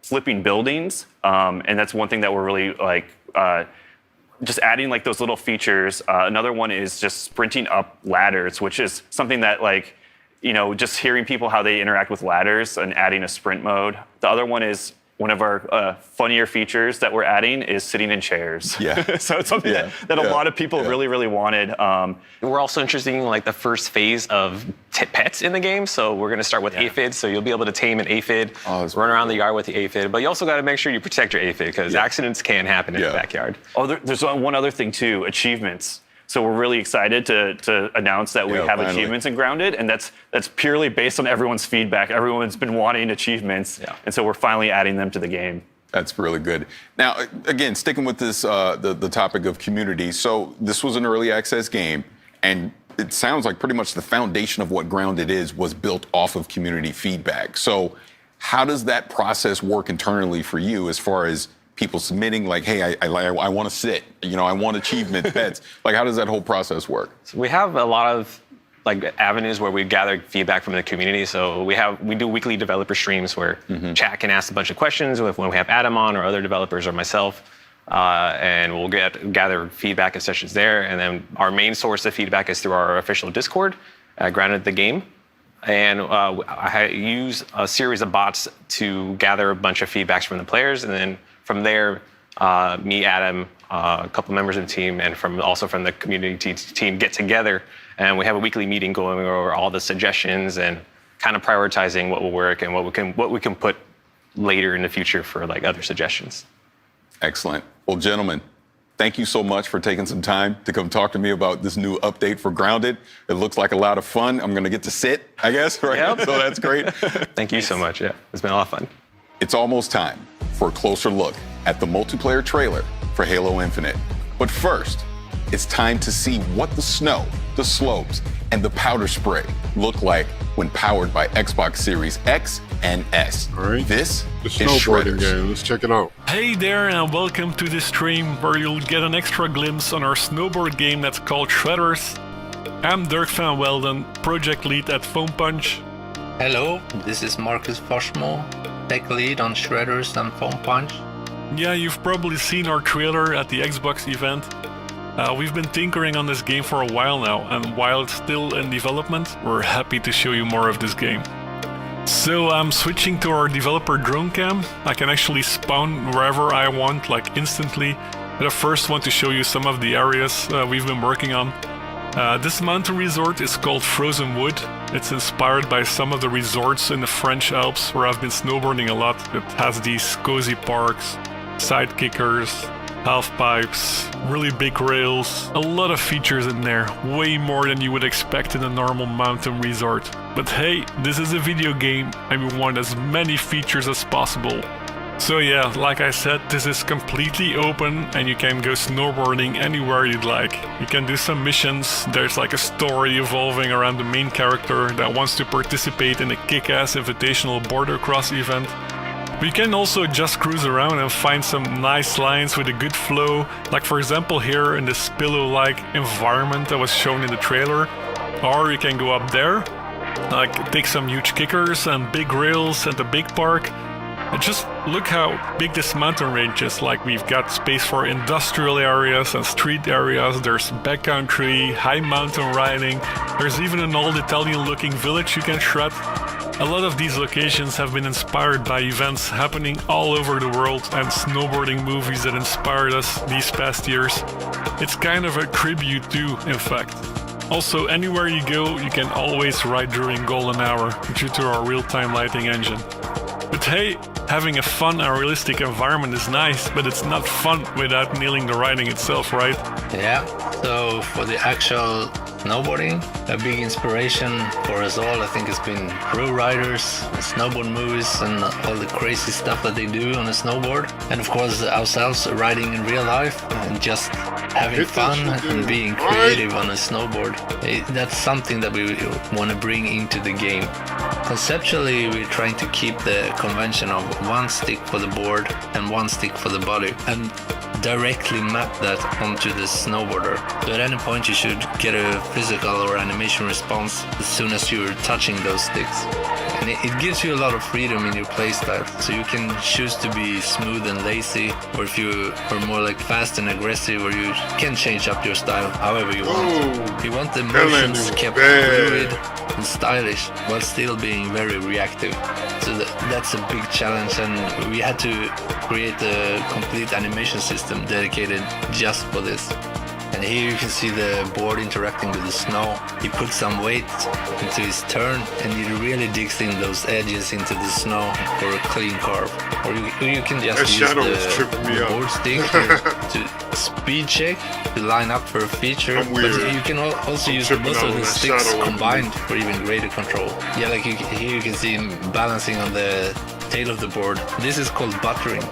flipping buildings, and that's one thing that we're really just adding like those little features. Another one is just sprinting up ladders, which is something that just hearing people how they interact with ladders and adding a sprint mode. The other one is one of our funnier features that we're adding is sitting in chairs. Yeah. So it's something that a lot of people really, really wanted. We're also interested in like the first phase of pets in the game. So we're going to start with aphids. So you'll be able to tame an aphid, run around the yard with the aphid. But you also got to make sure you protect your aphid, because accidents can happen in the backyard. Oh, there's one other thing too, achievements. So we're really excited to announce that we have finally. achievements in Grounded, and that's purely based on everyone's feedback. Everyone's been wanting achievements, and so we're finally adding them to the game. That's really good. Now, again, sticking with this, the topic of community. So this was an early access game, and it sounds like pretty much the foundation of what Grounded is was built off of community feedback. So how does that process work internally for you as far as people submitting, like, hey, I want to sit, I want achievement pets. Like, how does that whole process work? So we have a lot of avenues where we gather feedback from the community. So we do weekly developer streams where chat can ask a bunch of questions when we have Adam on or other developers or myself, and we'll gather feedback and sessions there. And then our main source of feedback is through our official Discord, Grounded the Game. And I use a series of bots to gather a bunch of feedbacks from the players, and then from there, me, Adam, a couple members of the team, and also from the community team get together, and we have a weekly meeting going over all the suggestions and kind of prioritizing what will work and what we can put later in the future for other suggestions. Excellent. Well, gentlemen, thank you so much for taking some time to come talk to me about this new update for Grounded. It looks like a lot of fun. I'm going to get to sit, I guess, right? Yep. So that's great. Thank you so much. Yeah, it's been a lot of fun. It's almost time for a closer look at the multiplayer trailer for Halo Infinite. But first, it's time to see what the snow, the slopes, and the powder spray look like when powered by Xbox Series X and S. All right. This the is snowboarding Shredders. game. Let's check it out. Hey there, and welcome to this stream where you'll get an extra glimpse on our snowboard game that's called Shredders. I'm Dirk van Welden, project lead at Foam Punch. Hello, this is Marcus Foshmo, tech lead on Shredders and Foam Punch. Yeah, you've probably seen our trailer at the Xbox event. We've been tinkering on this game for a while now, and while it's still in development, we're happy to show you more of this game. So I'm switching to our developer drone cam. I can actually spawn wherever I want, instantly. But I first want to show you some of the areas we've been working on. This mountain resort is called Frozen Wood. It's inspired by some of the resorts in the French Alps where I've been snowboarding a lot. It has these cozy parks, side kickers, half pipes, really big rails, a lot of features in there, way more than you would expect in a normal mountain resort. But hey, this is a video game and we want as many features as possible. So yeah, like I said, this is completely open and you can go snowboarding anywhere you'd like. You can do some missions, there's a story evolving around the main character that wants to participate in a kick-ass invitational border cross event. We can also just cruise around and find some nice lines with a good flow, like for example here in this pillow-like environment that was shown in the trailer. Or you can go up there, take some huge kickers and big rails at the big park. And just look how big this mountain range is. We've got space for industrial areas and street areas, there's backcountry, high mountain riding, there's even an old Italian-looking village you can shred. A lot of these locations have been inspired by events happening all over the world and snowboarding movies that inspired us these past years. It's kind of a tribute to, in fact. Also, anywhere you go, you can always ride during golden hour due to our real-time lighting engine. But hey, having a fun and realistic environment is nice, but it's not fun without nailing the riding itself, right? Yeah, so for the actual snowboarding, a big inspiration for us all, I think, has been pro riders, snowboard movies, and all the crazy stuff that they do on a snowboard. And of course, ourselves riding in real life and just having fun and being creative on a snowboard. That's something that we want to bring into the game. Conceptually, we're trying to keep the convention of one stick for the board and one stick for the body, and directly map that onto the snowboarder. So at any point you should get a physical or animation response as soon as you're touching those sticks. And it gives you a lot of freedom in your playstyle. So you can choose to be smooth and lazy, or if you are more fast and aggressive, or you can change up your style however you want. You want the motions kept fluid and stylish while still being very reactive. So that's a big challenge, and we had to create a complete animation system dedicated just for this. And And here you can see the board interacting with the snow. He puts some weight into his turn and he really digs in those edges into the snow for a clean carve. Or you can just use the board stick to speed check, to line up for a feature. But you can also use both of the sticks combined for even greater control. Yeah, like here you can see him balancing on the tail of the board. This is called buttering.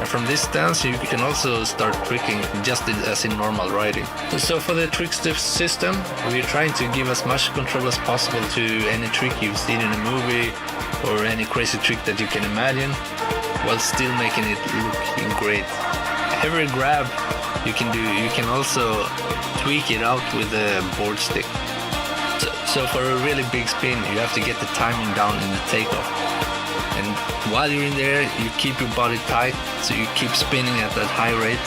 And from this stance, you can also start tricking just as in normal riding. So for the trick system, we're trying to give as much control as possible to any trick you've seen in a movie or any crazy trick that you can imagine, while still making it looking great. Every grab you can do, you can also tweak it out with the board stick. So for a really big spin, you have to get the timing down in the takeoff. And while you're in there, you keep your body tight, so you keep spinning at that high rate.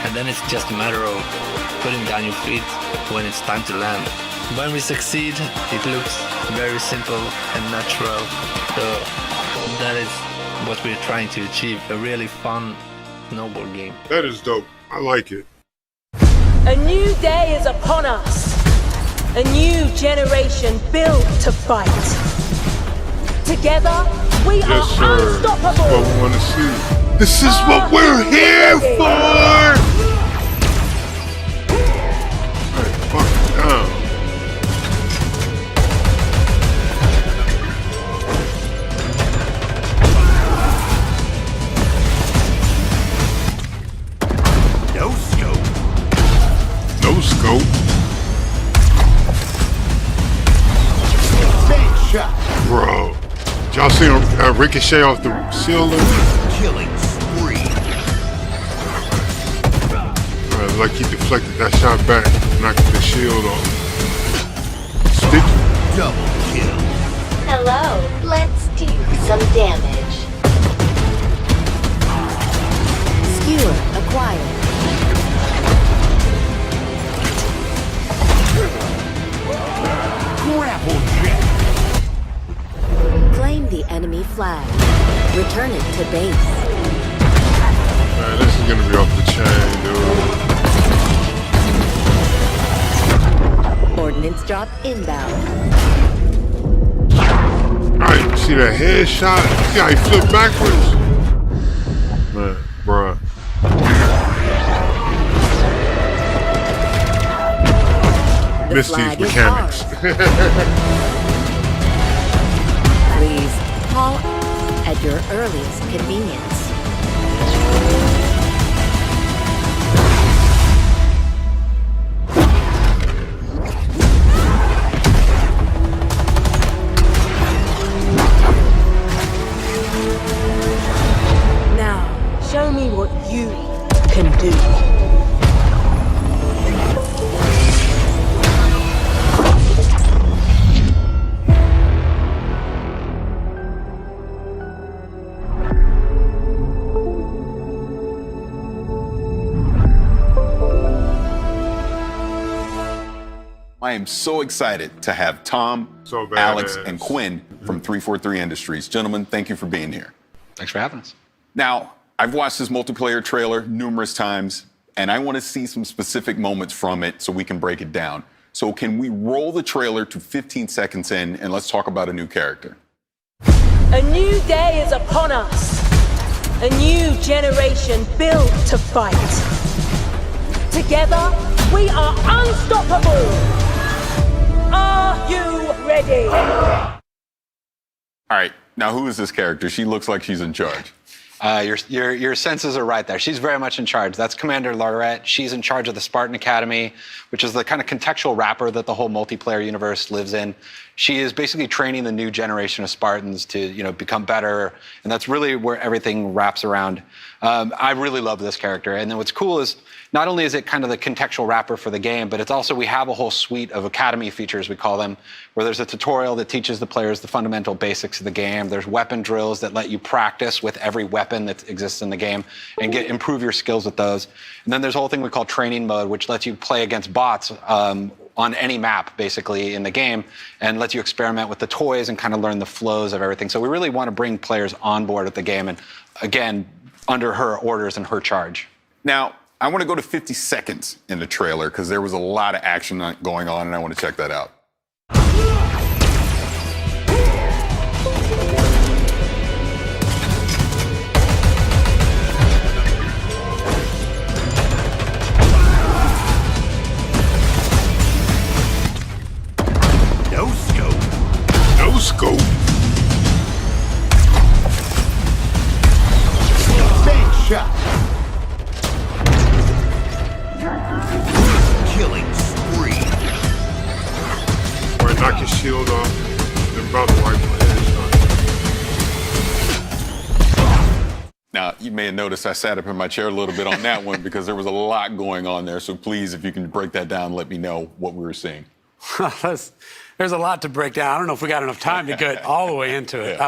And then it's just a matter of putting down your feet when it's time to land. When we succeed, it looks very simple and natural. So that is what we're trying to achieve, a really fun snowboard game. That is dope. I like it. A new day is upon us. A new generation built to fight. Together, we are unstoppable. This is what we want to see. This is what we're here for. Hey, fuck it down. No scope. No scope. Shot. Bro. Y'all seen Ricochet off the ceiling? Killing spree. Like he deflected that shot back, knocked the shield off. Stick. Double kill. Hello, let's do some damage. Skewer acquired. Grapple jet. Claim the enemy flag. Return it to base. Man, this is gonna be off the chain, dude. Ordnance drop inbound. Alright, see that headshot? See how he flipped backwards? Man, bruh. Missed these mechanics. Please call at your earliest convenience. Now, show me what you can do. I am so excited to have Tom, Alex, and Quinn from 343 Industries. Gentlemen, thank you for being here. Thanks for having us. Now, I've watched this multiplayer trailer numerous times, and I want to see some specific moments from it so we can break it down. So can we roll the trailer to 15 seconds in, and let's talk about a new character. A new day is upon us. A new generation built to fight. Together, we are unstoppable. Are you ready? All right, now who is this character? She looks like she's in charge. Your senses are right there. She's very much in charge. That's Commander Laurette. She's in charge of the Spartan Academy, which is the kind of contextual wrapper that the whole multiplayer universe lives in. She is basically training the new generation of Spartans to, become better, and that's really where everything wraps around. I really love this character, and then what's cool is not only is it kind of the contextual wrapper for the game, but it's also we have a whole suite of academy features, we call them, where there's a tutorial that teaches the players the fundamental basics of the game. There's weapon drills that let you practice with every weapon that exists in the game and improve your skills with those. And then there's a whole thing we call training mode, which lets you play against bots on any map, basically, in the game, and lets you experiment with the toys and kind of learn the flows of everything. So we really want to bring players on board with the game, and again, under her orders and her charge. Now, I want to go to 50 seconds in the trailer because there was a lot of action going on, and I want to check that out. No scope. No scope. Big shot. Killing spree. Or knock your shield off, then about to wipe my headshot. Now, you may have noticed I sat up in my chair a little bit on that one because there was a lot going on there. So please, if you can break that down, let me know what we were seeing. There's a lot to break down. I don't know if we got enough time to get all the way into it.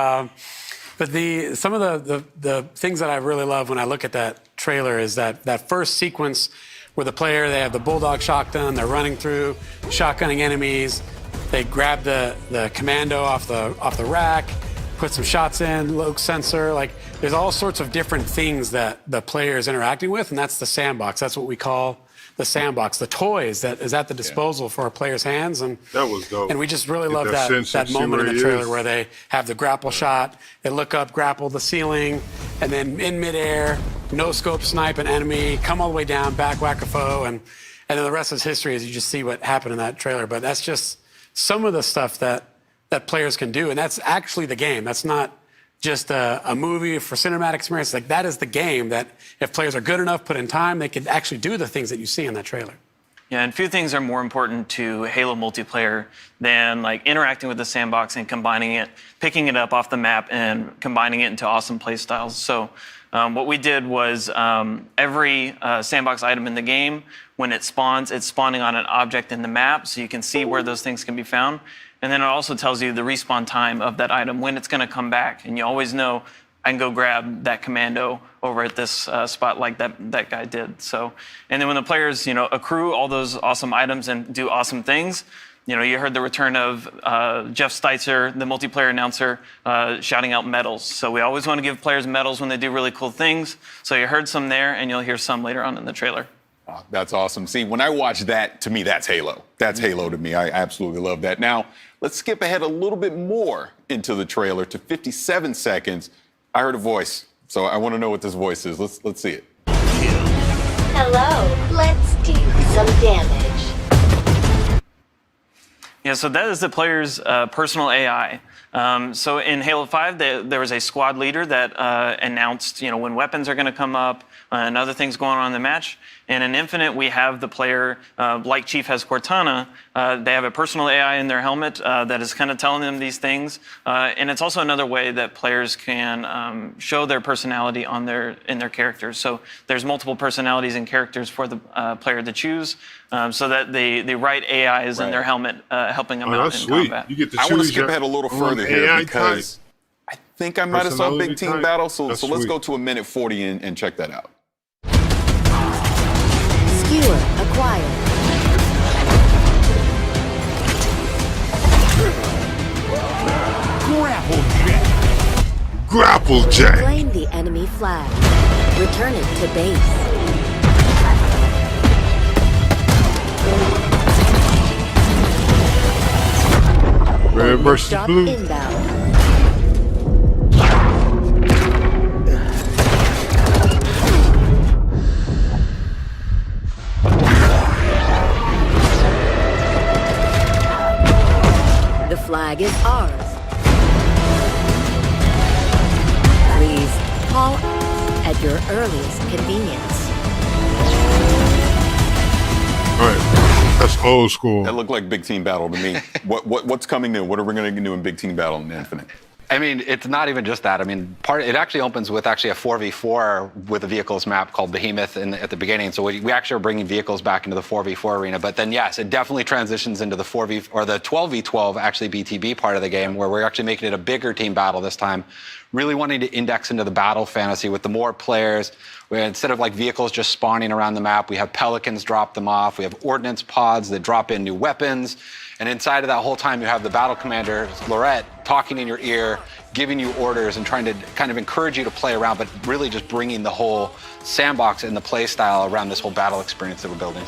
But some of the things that I really love when I look at that trailer is that first sequence where they have the Bulldog shotgun, they're running through, shotgunning enemies. They grab the commando off the rack, put some shots in, low sensor. Like, there's all sorts of different things that the player is interacting with, and that's the sandbox. That's what we call the sandbox, the toys that is at the disposal for a player's hands. And that was dope. And we just really love that that moment in the trailer where they have the grapple shot, they look up, grapple the ceiling, and then in midair, no scope snipe an enemy, come all the way down, back whack a foe, and then the rest is history as you just see what happened in that trailer. But that's just some of the stuff that players can do, and that's actually the game. That's not just a movie for cinematic experience. Like, that is the game that if players are good enough, put in time, they can actually do the things that you see in that trailer. Yeah, and few things are more important to Halo multiplayer than like interacting with the sandbox and combining it, picking it up off the map and combining it into awesome play styles. So what we did was every sandbox item in the game, when it spawns, it's spawning on an object in the map, so you can see where those things can be found. And then it also tells you the respawn time of that item, when it's going to come back. And you always know, I can go grab that commando over at this spot like that guy did. So, and then when the players, accrue all those awesome items and do awesome things, you heard the return of Jeff Steitzer, the multiplayer announcer, shouting out medals. So we always want to give players medals when they do really cool things. So you heard some there, and you'll hear some later on in the trailer. Oh, that's awesome. See, when I watch that, to me, that's Halo. That's Halo to me. I absolutely love that. Now, let's skip ahead a little bit more into the trailer to 57 seconds. I heard a voice, so I want to know what this voice is. Let's see it. Hello, let's do some damage. Yeah, so that is the player's personal AI. So in Halo 5, there was a squad leader that announced, when weapons are going to come up and other things going on in the match. And in Infinite, we have the player, like Chief has Cortana, they have a personal AI in their helmet that is kind of telling them these things. And it's also another way that players can show their personality in their characters. So there's multiple personalities and characters for the player to choose, so that the right AI is in their helmet, helping them out in combat. You get to I want to skip ahead a little further here AI because I think I might have saw Big Team type. Battle. So let's go to a minute 40 and check that out. Skewer acquired. Grapple jack. Claim the enemy flag. Return it to base. Red versus Stop blue. inbound. The flag is ours. Please call at your earliest convenience. All right, that's old school. That looked like Big Team Battle to me. What's coming new? What are we going to do in Big Team Battle in Infinite? I mean, it's not even just that. I mean, it actually opens with actually a 4v4 with a vehicles map called Behemoth at the beginning. So we actually are bringing vehicles back into the 4v4 arena. But then, yes, it definitely transitions into the 12v12 actually BTB part of the game, where we're actually making it a bigger team battle this time. Really wanting to index into the battle fantasy with the more players. Where instead of like vehicles just spawning around the map, we have pelicans drop them off. We have ordnance pods that drop in new weapons. And inside of that whole time, you have the battle commander, Lorette, talking in your ear, giving you orders and trying to kind of encourage you to play around, but really just bringing the whole sandbox and the play style around this whole battle experience that we're building.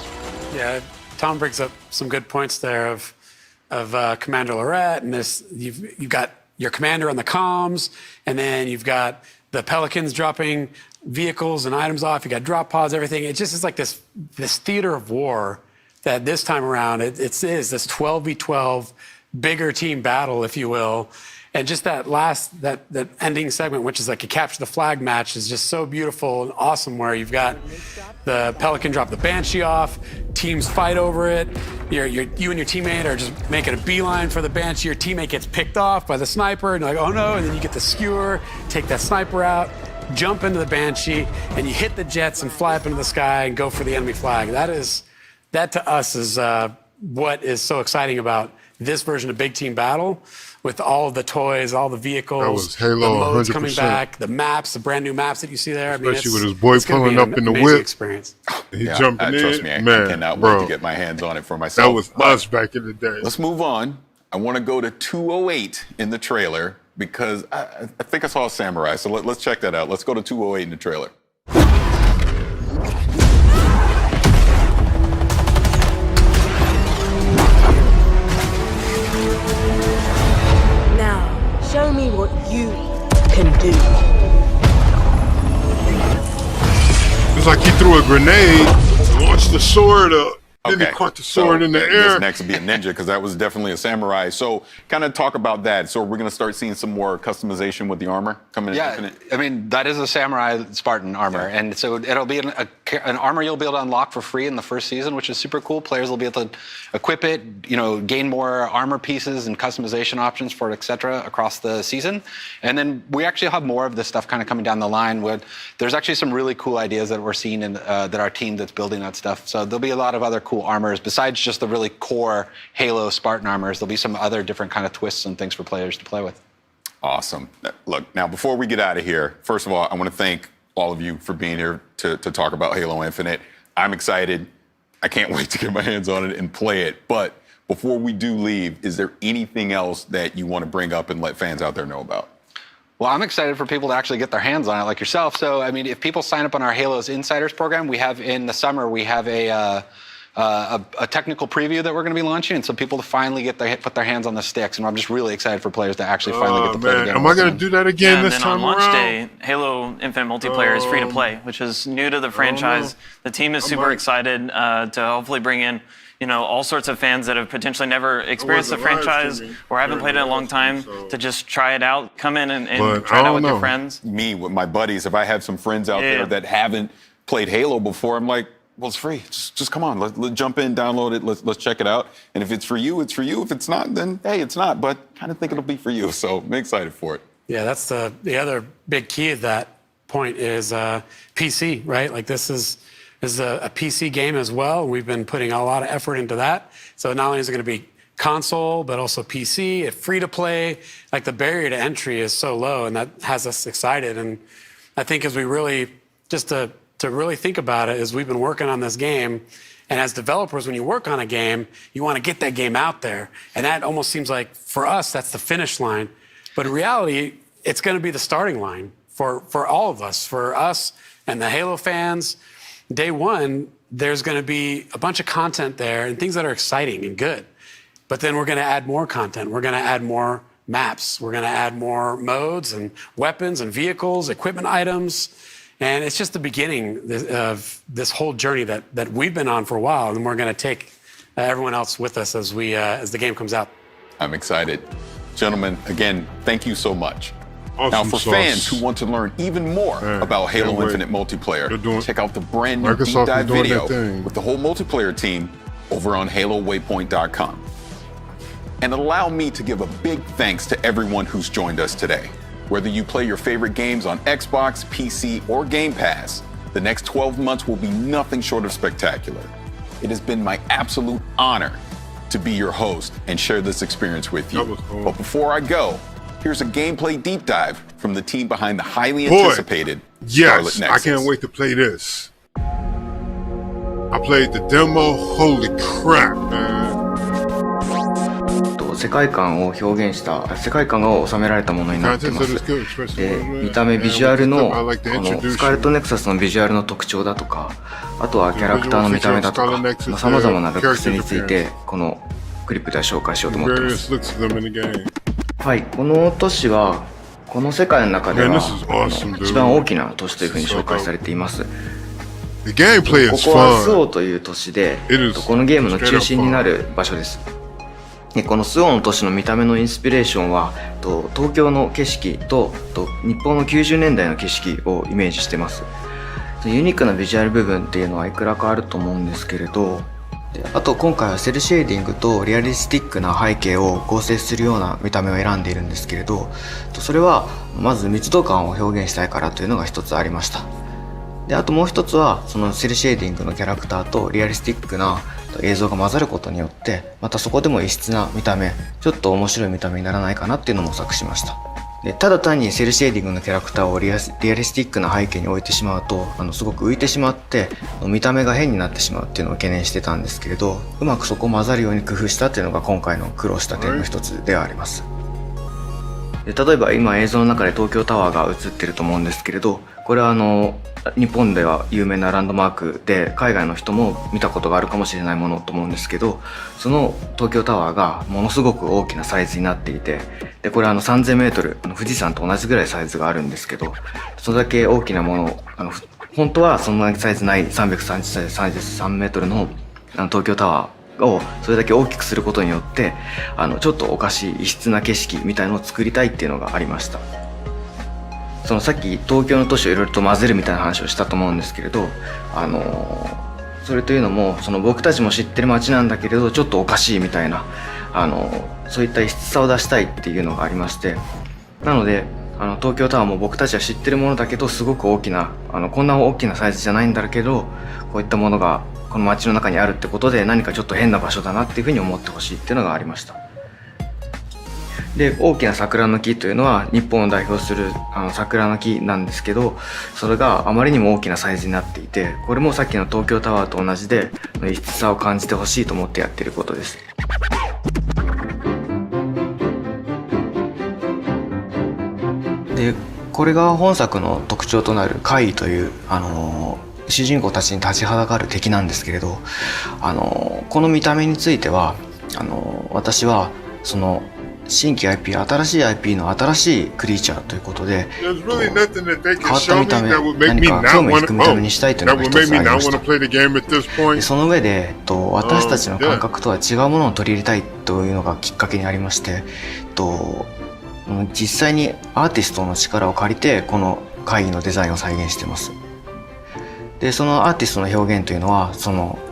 Yeah, Tom brings up some good points there of Commander Lorette, and this you've got your commander on the comms, and then you've got the Pelicans dropping vehicles and items off. You got drop pods, everything. It just is like this theater of war that this time around it is this 12v12 bigger team battle, if you will. And just that ending segment, which is like a capture the flag match, is just so beautiful and awesome, where you've got the Pelican drop the Banshee off, teams fight over it. You and your teammate are just making a beeline for the Banshee. Your teammate gets picked off by the sniper, and you're like, oh no, and then you get the skewer, take that sniper out, jump into the Banshee, and you hit the jets and fly up into the sky and go for the enemy flag. That to us is what is so exciting about this version of Big Team Battle, with all of the toys, all the vehicles, that was Halo, the modes 100%. coming back, the maps, the brand new maps that you see there. Especially with his boy pulling up in the whip. Experience. He jumping in. Trust me, I cannot wait to get my hands on it for myself. That was us back in the day. Let's move on. I want to go to 208 in the trailer because I think I saw a samurai. So let's check that out. Let's go to 208 in the trailer. Show me what you can do. It's like he threw a grenade, launched the sword up, then he caught the sword in the air. This next will be a ninja because that was definitely a samurai. So kind of talk about that. So we're going to start seeing some more customization with the armor coming in. Yeah, I mean, that is a samurai Spartan armor. Yeah. And so it'll be an armor you'll be able to unlock for free in the first season, which is super cool. Players will be able to equip it, gain more armor pieces and customization options for it, et cetera, across the season. And then we actually have more of this stuff kind of coming down the line. There's actually some really cool ideas that we're seeing in that our team that's building that stuff. So there'll be a lot of other cool armors besides just the really core Halo Spartan armors. There'll be some other different kind of twists and things for players to play with. Awesome. Look, now before we get out of here, first of all, I want to thank all of you for being here to talk about Halo Infinite. I'm excited. I can't wait to get my hands on it and play it. But before we do leave, is there anything else that you want to bring up and let fans out there know about? Well, I'm excited for people to actually get their hands on it like yourself. So, I mean, if people sign up on our Halo's Insiders program, we have in the summer, we have a technical preview that we're going to be launching, and so people to finally put their hands on the sticks. And I'm just really excited for players to actually finally get to play the game. Am I going to do that again this time around? around? On launch day, Halo Infinite multiplayer is free to play, which is new to the franchise. The team is super excited to hopefully bring in, all sorts of fans that have potentially never experienced the franchise or haven't played it in a long time to just try it out. Come in and try it out with your friends. Me, with my buddies, if I have some friends out there that haven't played Halo before, I'm like, well, it's free. Just come on. Let's jump in, download it. Let's check it out. And if it's for you, it's for you. If it's not, then hey, it's not. But kind of think it'll be for you. So I'm excited for it. Yeah, that's the other big key of that point is PC, right? Like this is a PC game as well. We've been putting a lot of effort into that. So not only is it going to be console, but also PC, free to play. Like the barrier to entry is so low, and that has us excited. And I think as we really to really think about it, is we've been working on this game, and as developers, when you work on a game, you want to get that game out there, and that almost seems like for us that's the finish line, but in reality, it's going to be the starting line for all of us, for us and the Halo fans. Day one, there's going to be a bunch of content there and things that are exciting and good, but then we're going to add more content. We're going to add more maps. We're going to add more modes and weapons and vehicles, equipment items. And it's just the beginning of this whole journey that we've been on for a while, and we're going to take everyone else with us as the game comes out. I'm excited. Gentlemen, again, thank you so much. Awesome now, for sauce. fans who want to learn even more about Halo Infinite multiplayer, check out the brand new Microsoft deep dive is doing video their thing. with the whole multiplayer team over on HaloWaypoint.com. And allow me to give a big thanks to everyone who's joined us today. Whether you play your favorite games on Xbox, PC, or Game Pass, the next 12 months will be nothing short of spectacular. It has been my absolute honor to be your host and share this experience with you. Cool. But before I go, here's a gameplay deep dive from the team behind the highly anticipated Scarlet Yes, Nexus. I can't wait to play this. I played the demo. Holy crap, man. Those 世界観を表現した世界観が収められたものになっています。で、見た目ビジュアルのこのスカーレットネクサスのビジュアルの特徴だとか、あとはキャラクターの見た目だとか、さまざまなルックスについてこのクリップでは紹介しようと思ってます。はい、この都市はこの世界の中では一番大きな都市というふうに紹介されています。ここはスオという都市で、このゲームの中心になる場所です。で、このスオの都市の見た目のインスピレーションは東京の景色と日本の90年代の景色をイメージしてます。ユニークなビジュアル部分っていうのはいくらかあると思うんですけれど、であと今回はセルシェーディングとリアリスティックな背景を合成するような見た目を選んでいるんですけれど、それはまず密度感を表現したいからというのが一つありました。で、あともう一つはそのセルシェーディングのキャラクターとリアリスティックな映像が混ざることによって、またそこでも異質な見た目、ちょっと面白い見た目にならないかなっていうのも模索しました。で、ただ単にセルシェーディングのキャラクターをリアリスティックな背景に置いてしまうとすごく浮いてしまって見た目が変になってしまうっていうのを懸念してたんですけれど、うまくそこを混ざるように工夫したっていうのが今回の苦労した点の一つではあります。で、例えば今映像の中で東京タワーが映ってると思うんですけれど、これは日本では有名なランドマークで海外の人も見たことがあるかもしれないものと思うんですけど、その東京タワーがものすごく大きなサイズになっていて、でこれは3000m 富士山と同じぐらいサイズがあるんですけど、それだけ大きなもの本当はそんなサイズない333メートルの東京タワーをそれだけ大きくすることによってちょっとおかしい異質な景色みたいのを作りたいっていうのがありました。さっき東京の都市をいろいろと混ぜるみたいな話をしたと思うんですけれど、それというのも僕たちも知ってる街なんだけれどちょっとおかしいみたいなそういった異質さを出したいっていうのがありまして、なので東京タワーも僕たちは知ってるものだけどすごく大きなこんな大きなサイズじゃないんだけど、こういったものがこの街の中にあるってことで何かちょっと変な場所だなっていうふうに思ってほしいっていうのがありました。で、大きな桜の木というのは日本を代表する桜の木なんですけど、それがあまりにも大きなサイズになっていて、これもさっきの東京タワーと同じで異質さを感じてほしいと思ってやっていることです。で、これが本作の特徴となる怪異という主人公たちに立ちはだかる敵なんですけれど、この見た目については私は新規 IP、 新しい IP の新しいクリーチャーということで変わった見た目、何か興味を引く見た目にしたいというのが一つありました。その上で私たちの感覚とは違うものを取り入れたいというのがきっかけにありまして、実際にアーティストの力を借りてこの怪異のデザインを再現しています。で、そのアーティストの表現というのは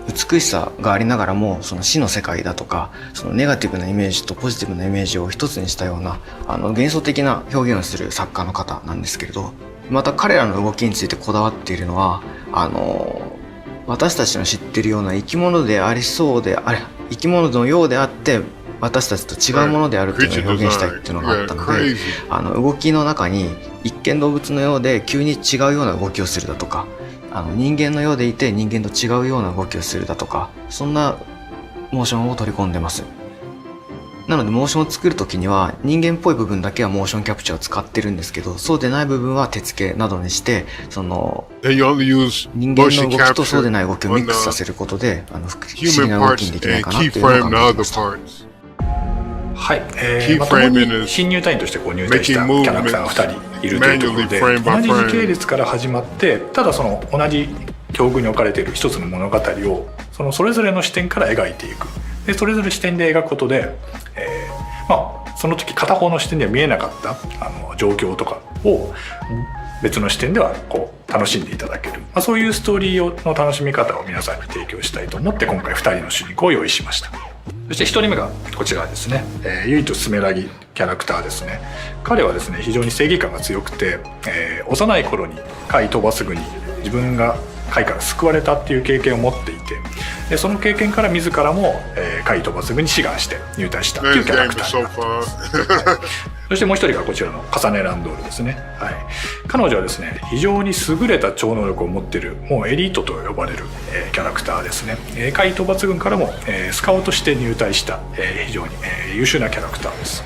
美しさがありながらも死の世界だとかネガティブなイメージとポジティブなイメージを一つにしたような幻想的な表現をする作家の方なんですけれど、また彼らの動きについてこだわっているのは私たちの知っているような生き物でありそうで生き物のようであって私たちと違うものであるというのを表現したいっていうのがあったので、動きの中に一見動物のようで急に違うような動きをするだとか、人間のようでいて人間と違うような動きをするだとか、そんなモーションを取り込んでます。なのでモーションを作る時には人間っぽい部分だけはモーションキャプチャーを使ってるんですけど、そうでない部分は手付けなどにして人間の動きとそうでない動きをミックスさせることで不思議な動きにできないかなというのを考えてました。はい、共に新入隊員として入隊したキャラクターが2人いるというところで、同じ時系列から始まって、ただ同じ境遇に置かれている一つの物語をそれぞれの視点から描いていく。でそれぞれ視点で描くことで、その時片方の視点では見えなかった状況とかを別の視点では楽しんでいただける、そういうストーリーの楽しみ方を皆さんに提供したいと思って今回2人の主人公を用意しました。そして1人目がこちらですね、ゆいとすめらぎキャラクターですね。彼はですね非常に正義感が強くて、幼い頃に怪飛ばすぐに自分が怪から救われたっていう経験を持っていて、でその経験から自らも怪飛ばすぐに志願して入隊したっていうキャラクターになっています。そしてもう一人がこちらのカサネ・ランドールですね。はい、彼女はですね非常に優れた超能力を持っているもうエリートと呼ばれる、キャラクターですね。怪盗抜群からも、スカウトして入隊した、非常に、優秀なキャラクターです。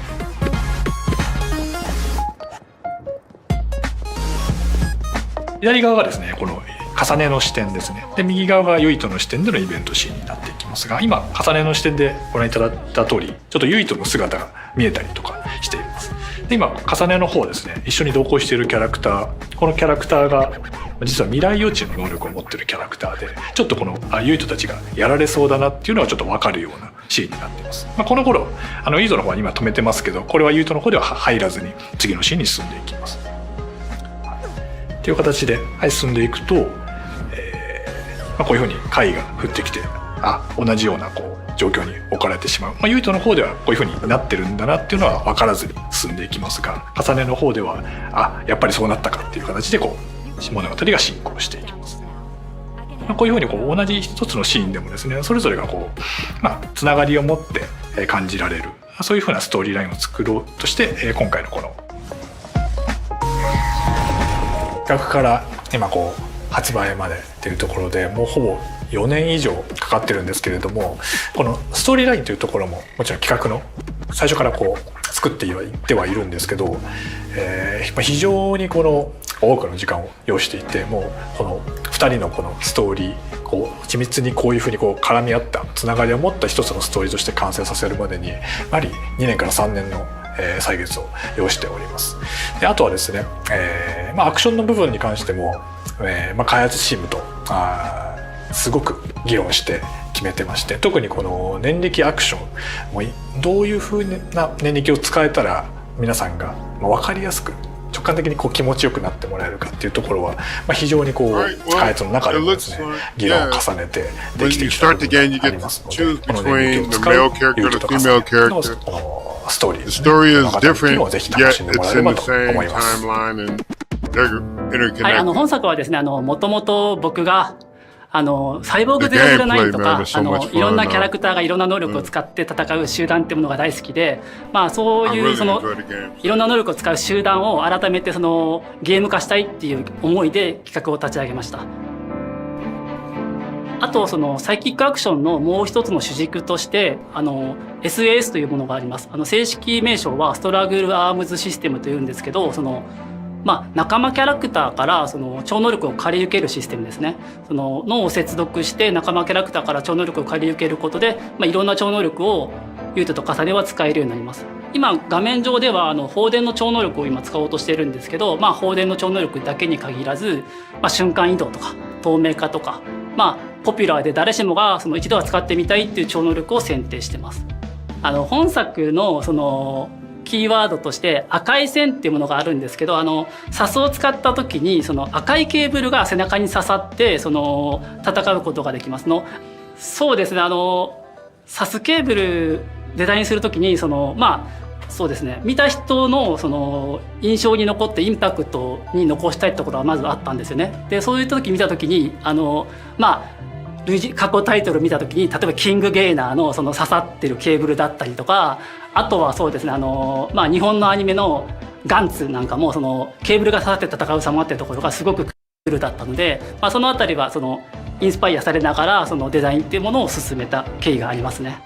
左側がですねこの重ねの視点ですね。で右側がユイトの視点でのイベントシーンになっていきますが、今重ねの視点でご覧いただいた通りちょっとユイトの姿が見えたりとかしています。で今重ねの方ですね一緒に同行しているキャラクター、このキャラクターが実は未来予知の能力を持っているキャラクターで、ちょっとこのユイトたちがやられそうだなっていうのはちょっと分かるようなシーンになっています。この頃ユイトの方は今止めてますけど、これはユイトの方では入らずに次のシーンに進んでいきます。という形で、進んでいくと、こういうふうに貝が降ってきて同じような状況に置かれてしまう。ユイトの方ではこういうふうになってるんだなっていうのは分からずに進んでいきますが、重ねの方ではやっぱりそうなったかっていう形で物語が進行していきます。こういうふうに同じ一つのシーンでもですねそれぞれがつながりを持って感じられる、そういうふうなストーリーラインを作ろうとして、今回のこの企画から今発売までっていうところでもうほぼ4年以上かかってるんですけれども、このストーリーラインというところももちろん企画の最初から作っていってはいるんですけど、非常に多くの時間を要していて、もうこの2人のこのストーリー緻密にこういうふうに絡み合ったつながりを持った一つのストーリーとして完成させるまでにやはり2年から3年の歳月を要しております。であとはですね、アクションの部分に関しても、開発チームとすごく議論して決めてまして、特にこの念力アクションもどういうふうな念力を使えたら皆さんが分かりやすく直感的に気持ちよくなってもらえるかっていうところは、非常に開発の中でもですね議論を重ねてできてきた部分がありますので、この念力を使うユートと重ねのストーリーですね、物語っていうのをぜひ楽しんでもらえればと思います。本作はですねもともと僕がサイボーグ009とかいろんなキャラクターがいろんな能力を使って戦う集団っていうものが大好きで、そういういろんな能力を使う集団を改めてゲーム化したいっていう思いで企画を立ち上げました。あとサイキックアクションのもう一つの主軸としてSAS というものがあります。正式名称はストラグルアームズシステムというんですけど、仲間キャラクターから超能力を借り受けるシステムですね。脳を接続して仲間キャラクターから超能力を借り受けることで、いろんな超能力をユートと重ねは使えるようになります。今画面上では放電の超能力を今使おうとしてるんですけど、放電の超能力だけに限らず、瞬間移動とか透明化とか、ポピュラーで誰しもが一度は使ってみたいっていう超能力を選定してます。本作のキーワードとして赤い線っていうものがあるんですけど、サスを使った時に赤いケーブルが背中に刺さって戦うことができますの。そうですね、サスケーブルデザインする時にそうですね、見た人の印象に残ってインパクトに残したいってことはまずあったんですよね。でそういった時見た時に過去タイトル見た時に例えばキングゲイナーの刺さってるケーブルだったりとか、あとはそうですね日本のアニメのガンツなんかもケーブルが刺さって戦う様っていうところがすごくクールだったので、そのあたりはインスパイアされながらデザインっていうものを進めた経緯がありますね。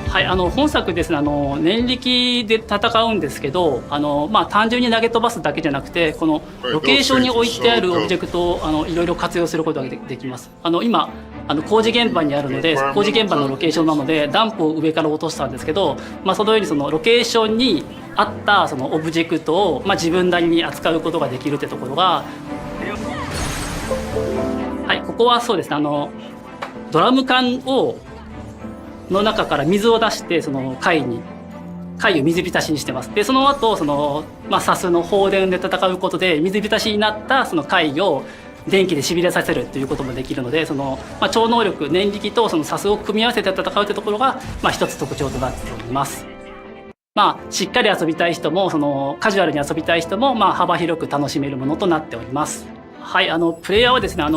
はい、本作ですね念力で戦うんですけど単純に投げ飛ばすだけじゃなくてこのロケーションに置いてあるオブジェクトをいろいろ活用することができます。今工事現場にあるので工事現場のロケーションなのでダンプを上から落としたんですけど、そのようにロケーションに合ったオブジェクトを自分なりに扱うことができるってところが、はい、ここはそうですねドラム缶の中から水を出して貝を水浸しにしてます。でその後サスの放電で戦うことで水浸しになった貝を電気でしびれさせるということもできるので超能力念力とサスを組み合わせて戦うというところが一つ特徴となっております。しっかり遊びたい人もカジュアルに遊びたい人も幅広く楽しめるものとなっております。はい、プレイヤーはですねこ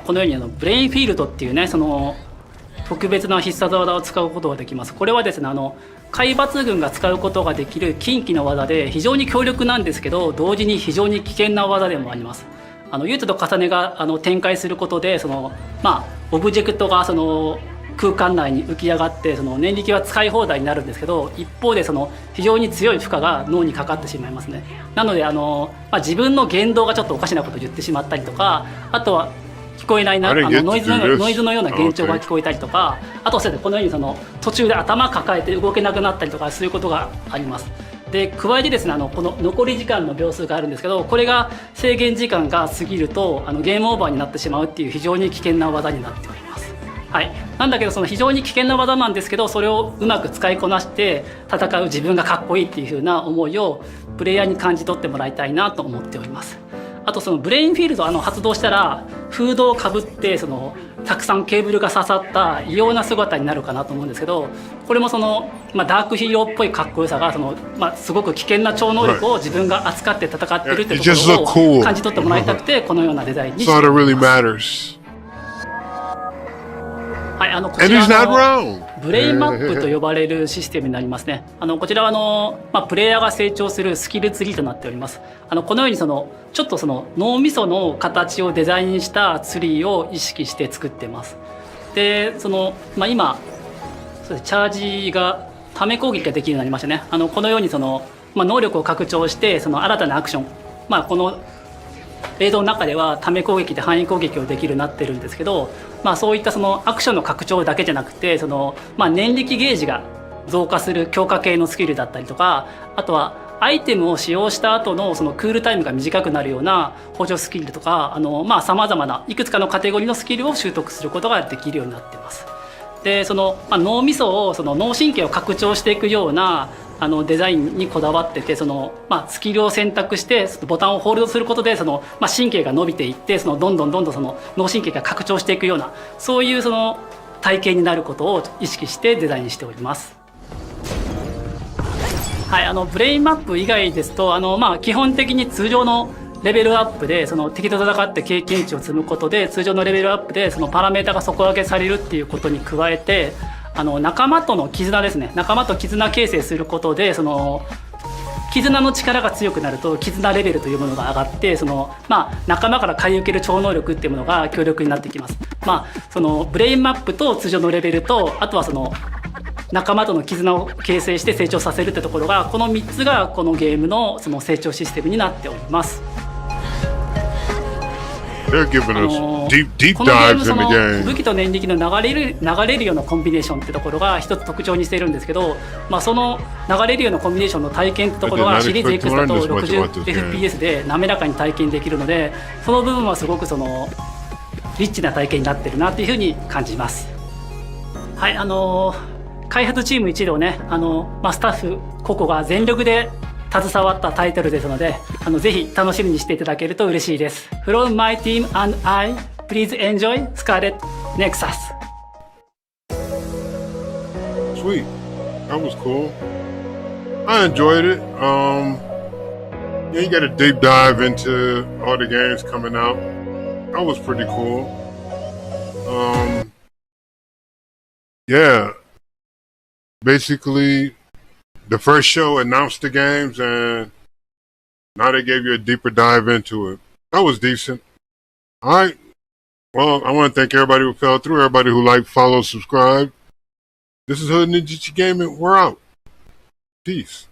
のようにブレインフィールドっていうね特別な必殺技を使うことができます。これはですね海抜軍が使うことができる近畿の技で非常に強力なんですけど同時に非常に危険な技でもあります。ユートと重ねが展開することでオブジェクトが空間内に浮き上がって念力は使い放題になるんですけど一方で非常に強い負荷が脳にかかってしまいますね。なので自分の言動がちょっとおかしなことを言ってしまったりとかあとは聞こえないなノイズのような幻聴が聞こえたりとかあとはこのように途中で頭抱えて動けなくなったりとかそういうことがあります。で加えてですねこの残り時間の秒数があるんですけどこれが制限時間が過ぎるとゲームオーバーになってしまうっていう非常に危険な技になっております。はい、なんだけど非常に危険な技なんですけどそれをうまく使いこなして戦う自分がかっこいいっていう風な思いをプレイヤーに感じ取ってもらいたいなと思っております。あとブレインフィールド発動したらフードをかぶってたくさんケーブルが刺さった異様な姿になるかなと思うんですけどこれもダークヒーローっぽいかっこよさがすごく危険な超能力を自分が扱って戦ってるってところを感じ取ってもらいたくてこのようなデザインにしています。はい、こちらブレインマップと呼ばれるシステムになりますね。こちらはプレイヤーが成長するスキルツリーとなっております。このようにちょっと脳みその形をデザインしたツリーを意識して作ってます。で今チャージがため攻撃ができるようになりましたね。このように能力を拡張して新たなアクションこの映像の中ではため攻撃で範囲攻撃をできるようになってるんですけど、そういったアクションの拡張だけじゃなくて念力ゲージが増加する強化系のスキルだったりとかあとはアイテムを使用した後のクールタイムが短くなるような補助スキルとかさまざまないくつかのカテゴリーのスキルを習得することができるようになっています。で脳みそを脳神経を拡張していくようなデザインにこだわっててスキルを選択してボタンをホールドすることで神経が伸びていってどんどん脳神経が拡張していくようなそういう体験になることを意識してデザインしております。はい、ブレインマップ以外ですと基本的に通常のレベルアップで敵と戦って経験値を積むことで通常のレベルアップでパラメータが底上げされるっていうことに加えて仲間との絆ですね仲間と絆形成することで絆の力が強くなると絆レベルというものが上がって仲間から買い受ける超能力っていうものが強力になってきます。ブレインマップと通常のレベルとあとは仲間との絆を形成して成長させるってところがこの3つがこのゲームの成長システムになっております。They're giving us deep このゲー dives in the ム game. 武器と念力の流れるようなコンビネーションってところが一つ特徴にしているんですけど、その流れるようなコンビネーションの体験ってところがシリーズ X だと 60fps で滑らかに体験できるのでその部分はすごくリッチな体験になってるなというふうに感じます。はい、開発チーム一同ねスタッフ個々が全力で携わったタイトルですのでぜひ楽しみにしていただけると嬉しいです。From my team and I, please enjoy Scarlet Nexus. Sweet, that was cool. I enjoyed it. You got a deep dive into all the games coming out. That was pretty cool. Yeah, basically. The first show announced the games, and now they gave you a deeper dive into it. That was decent. All right. Well, I want to thank everybody who fell through, everybody who liked, followed, subscribed. This is Hood Ninja Gaming. We're out. Peace.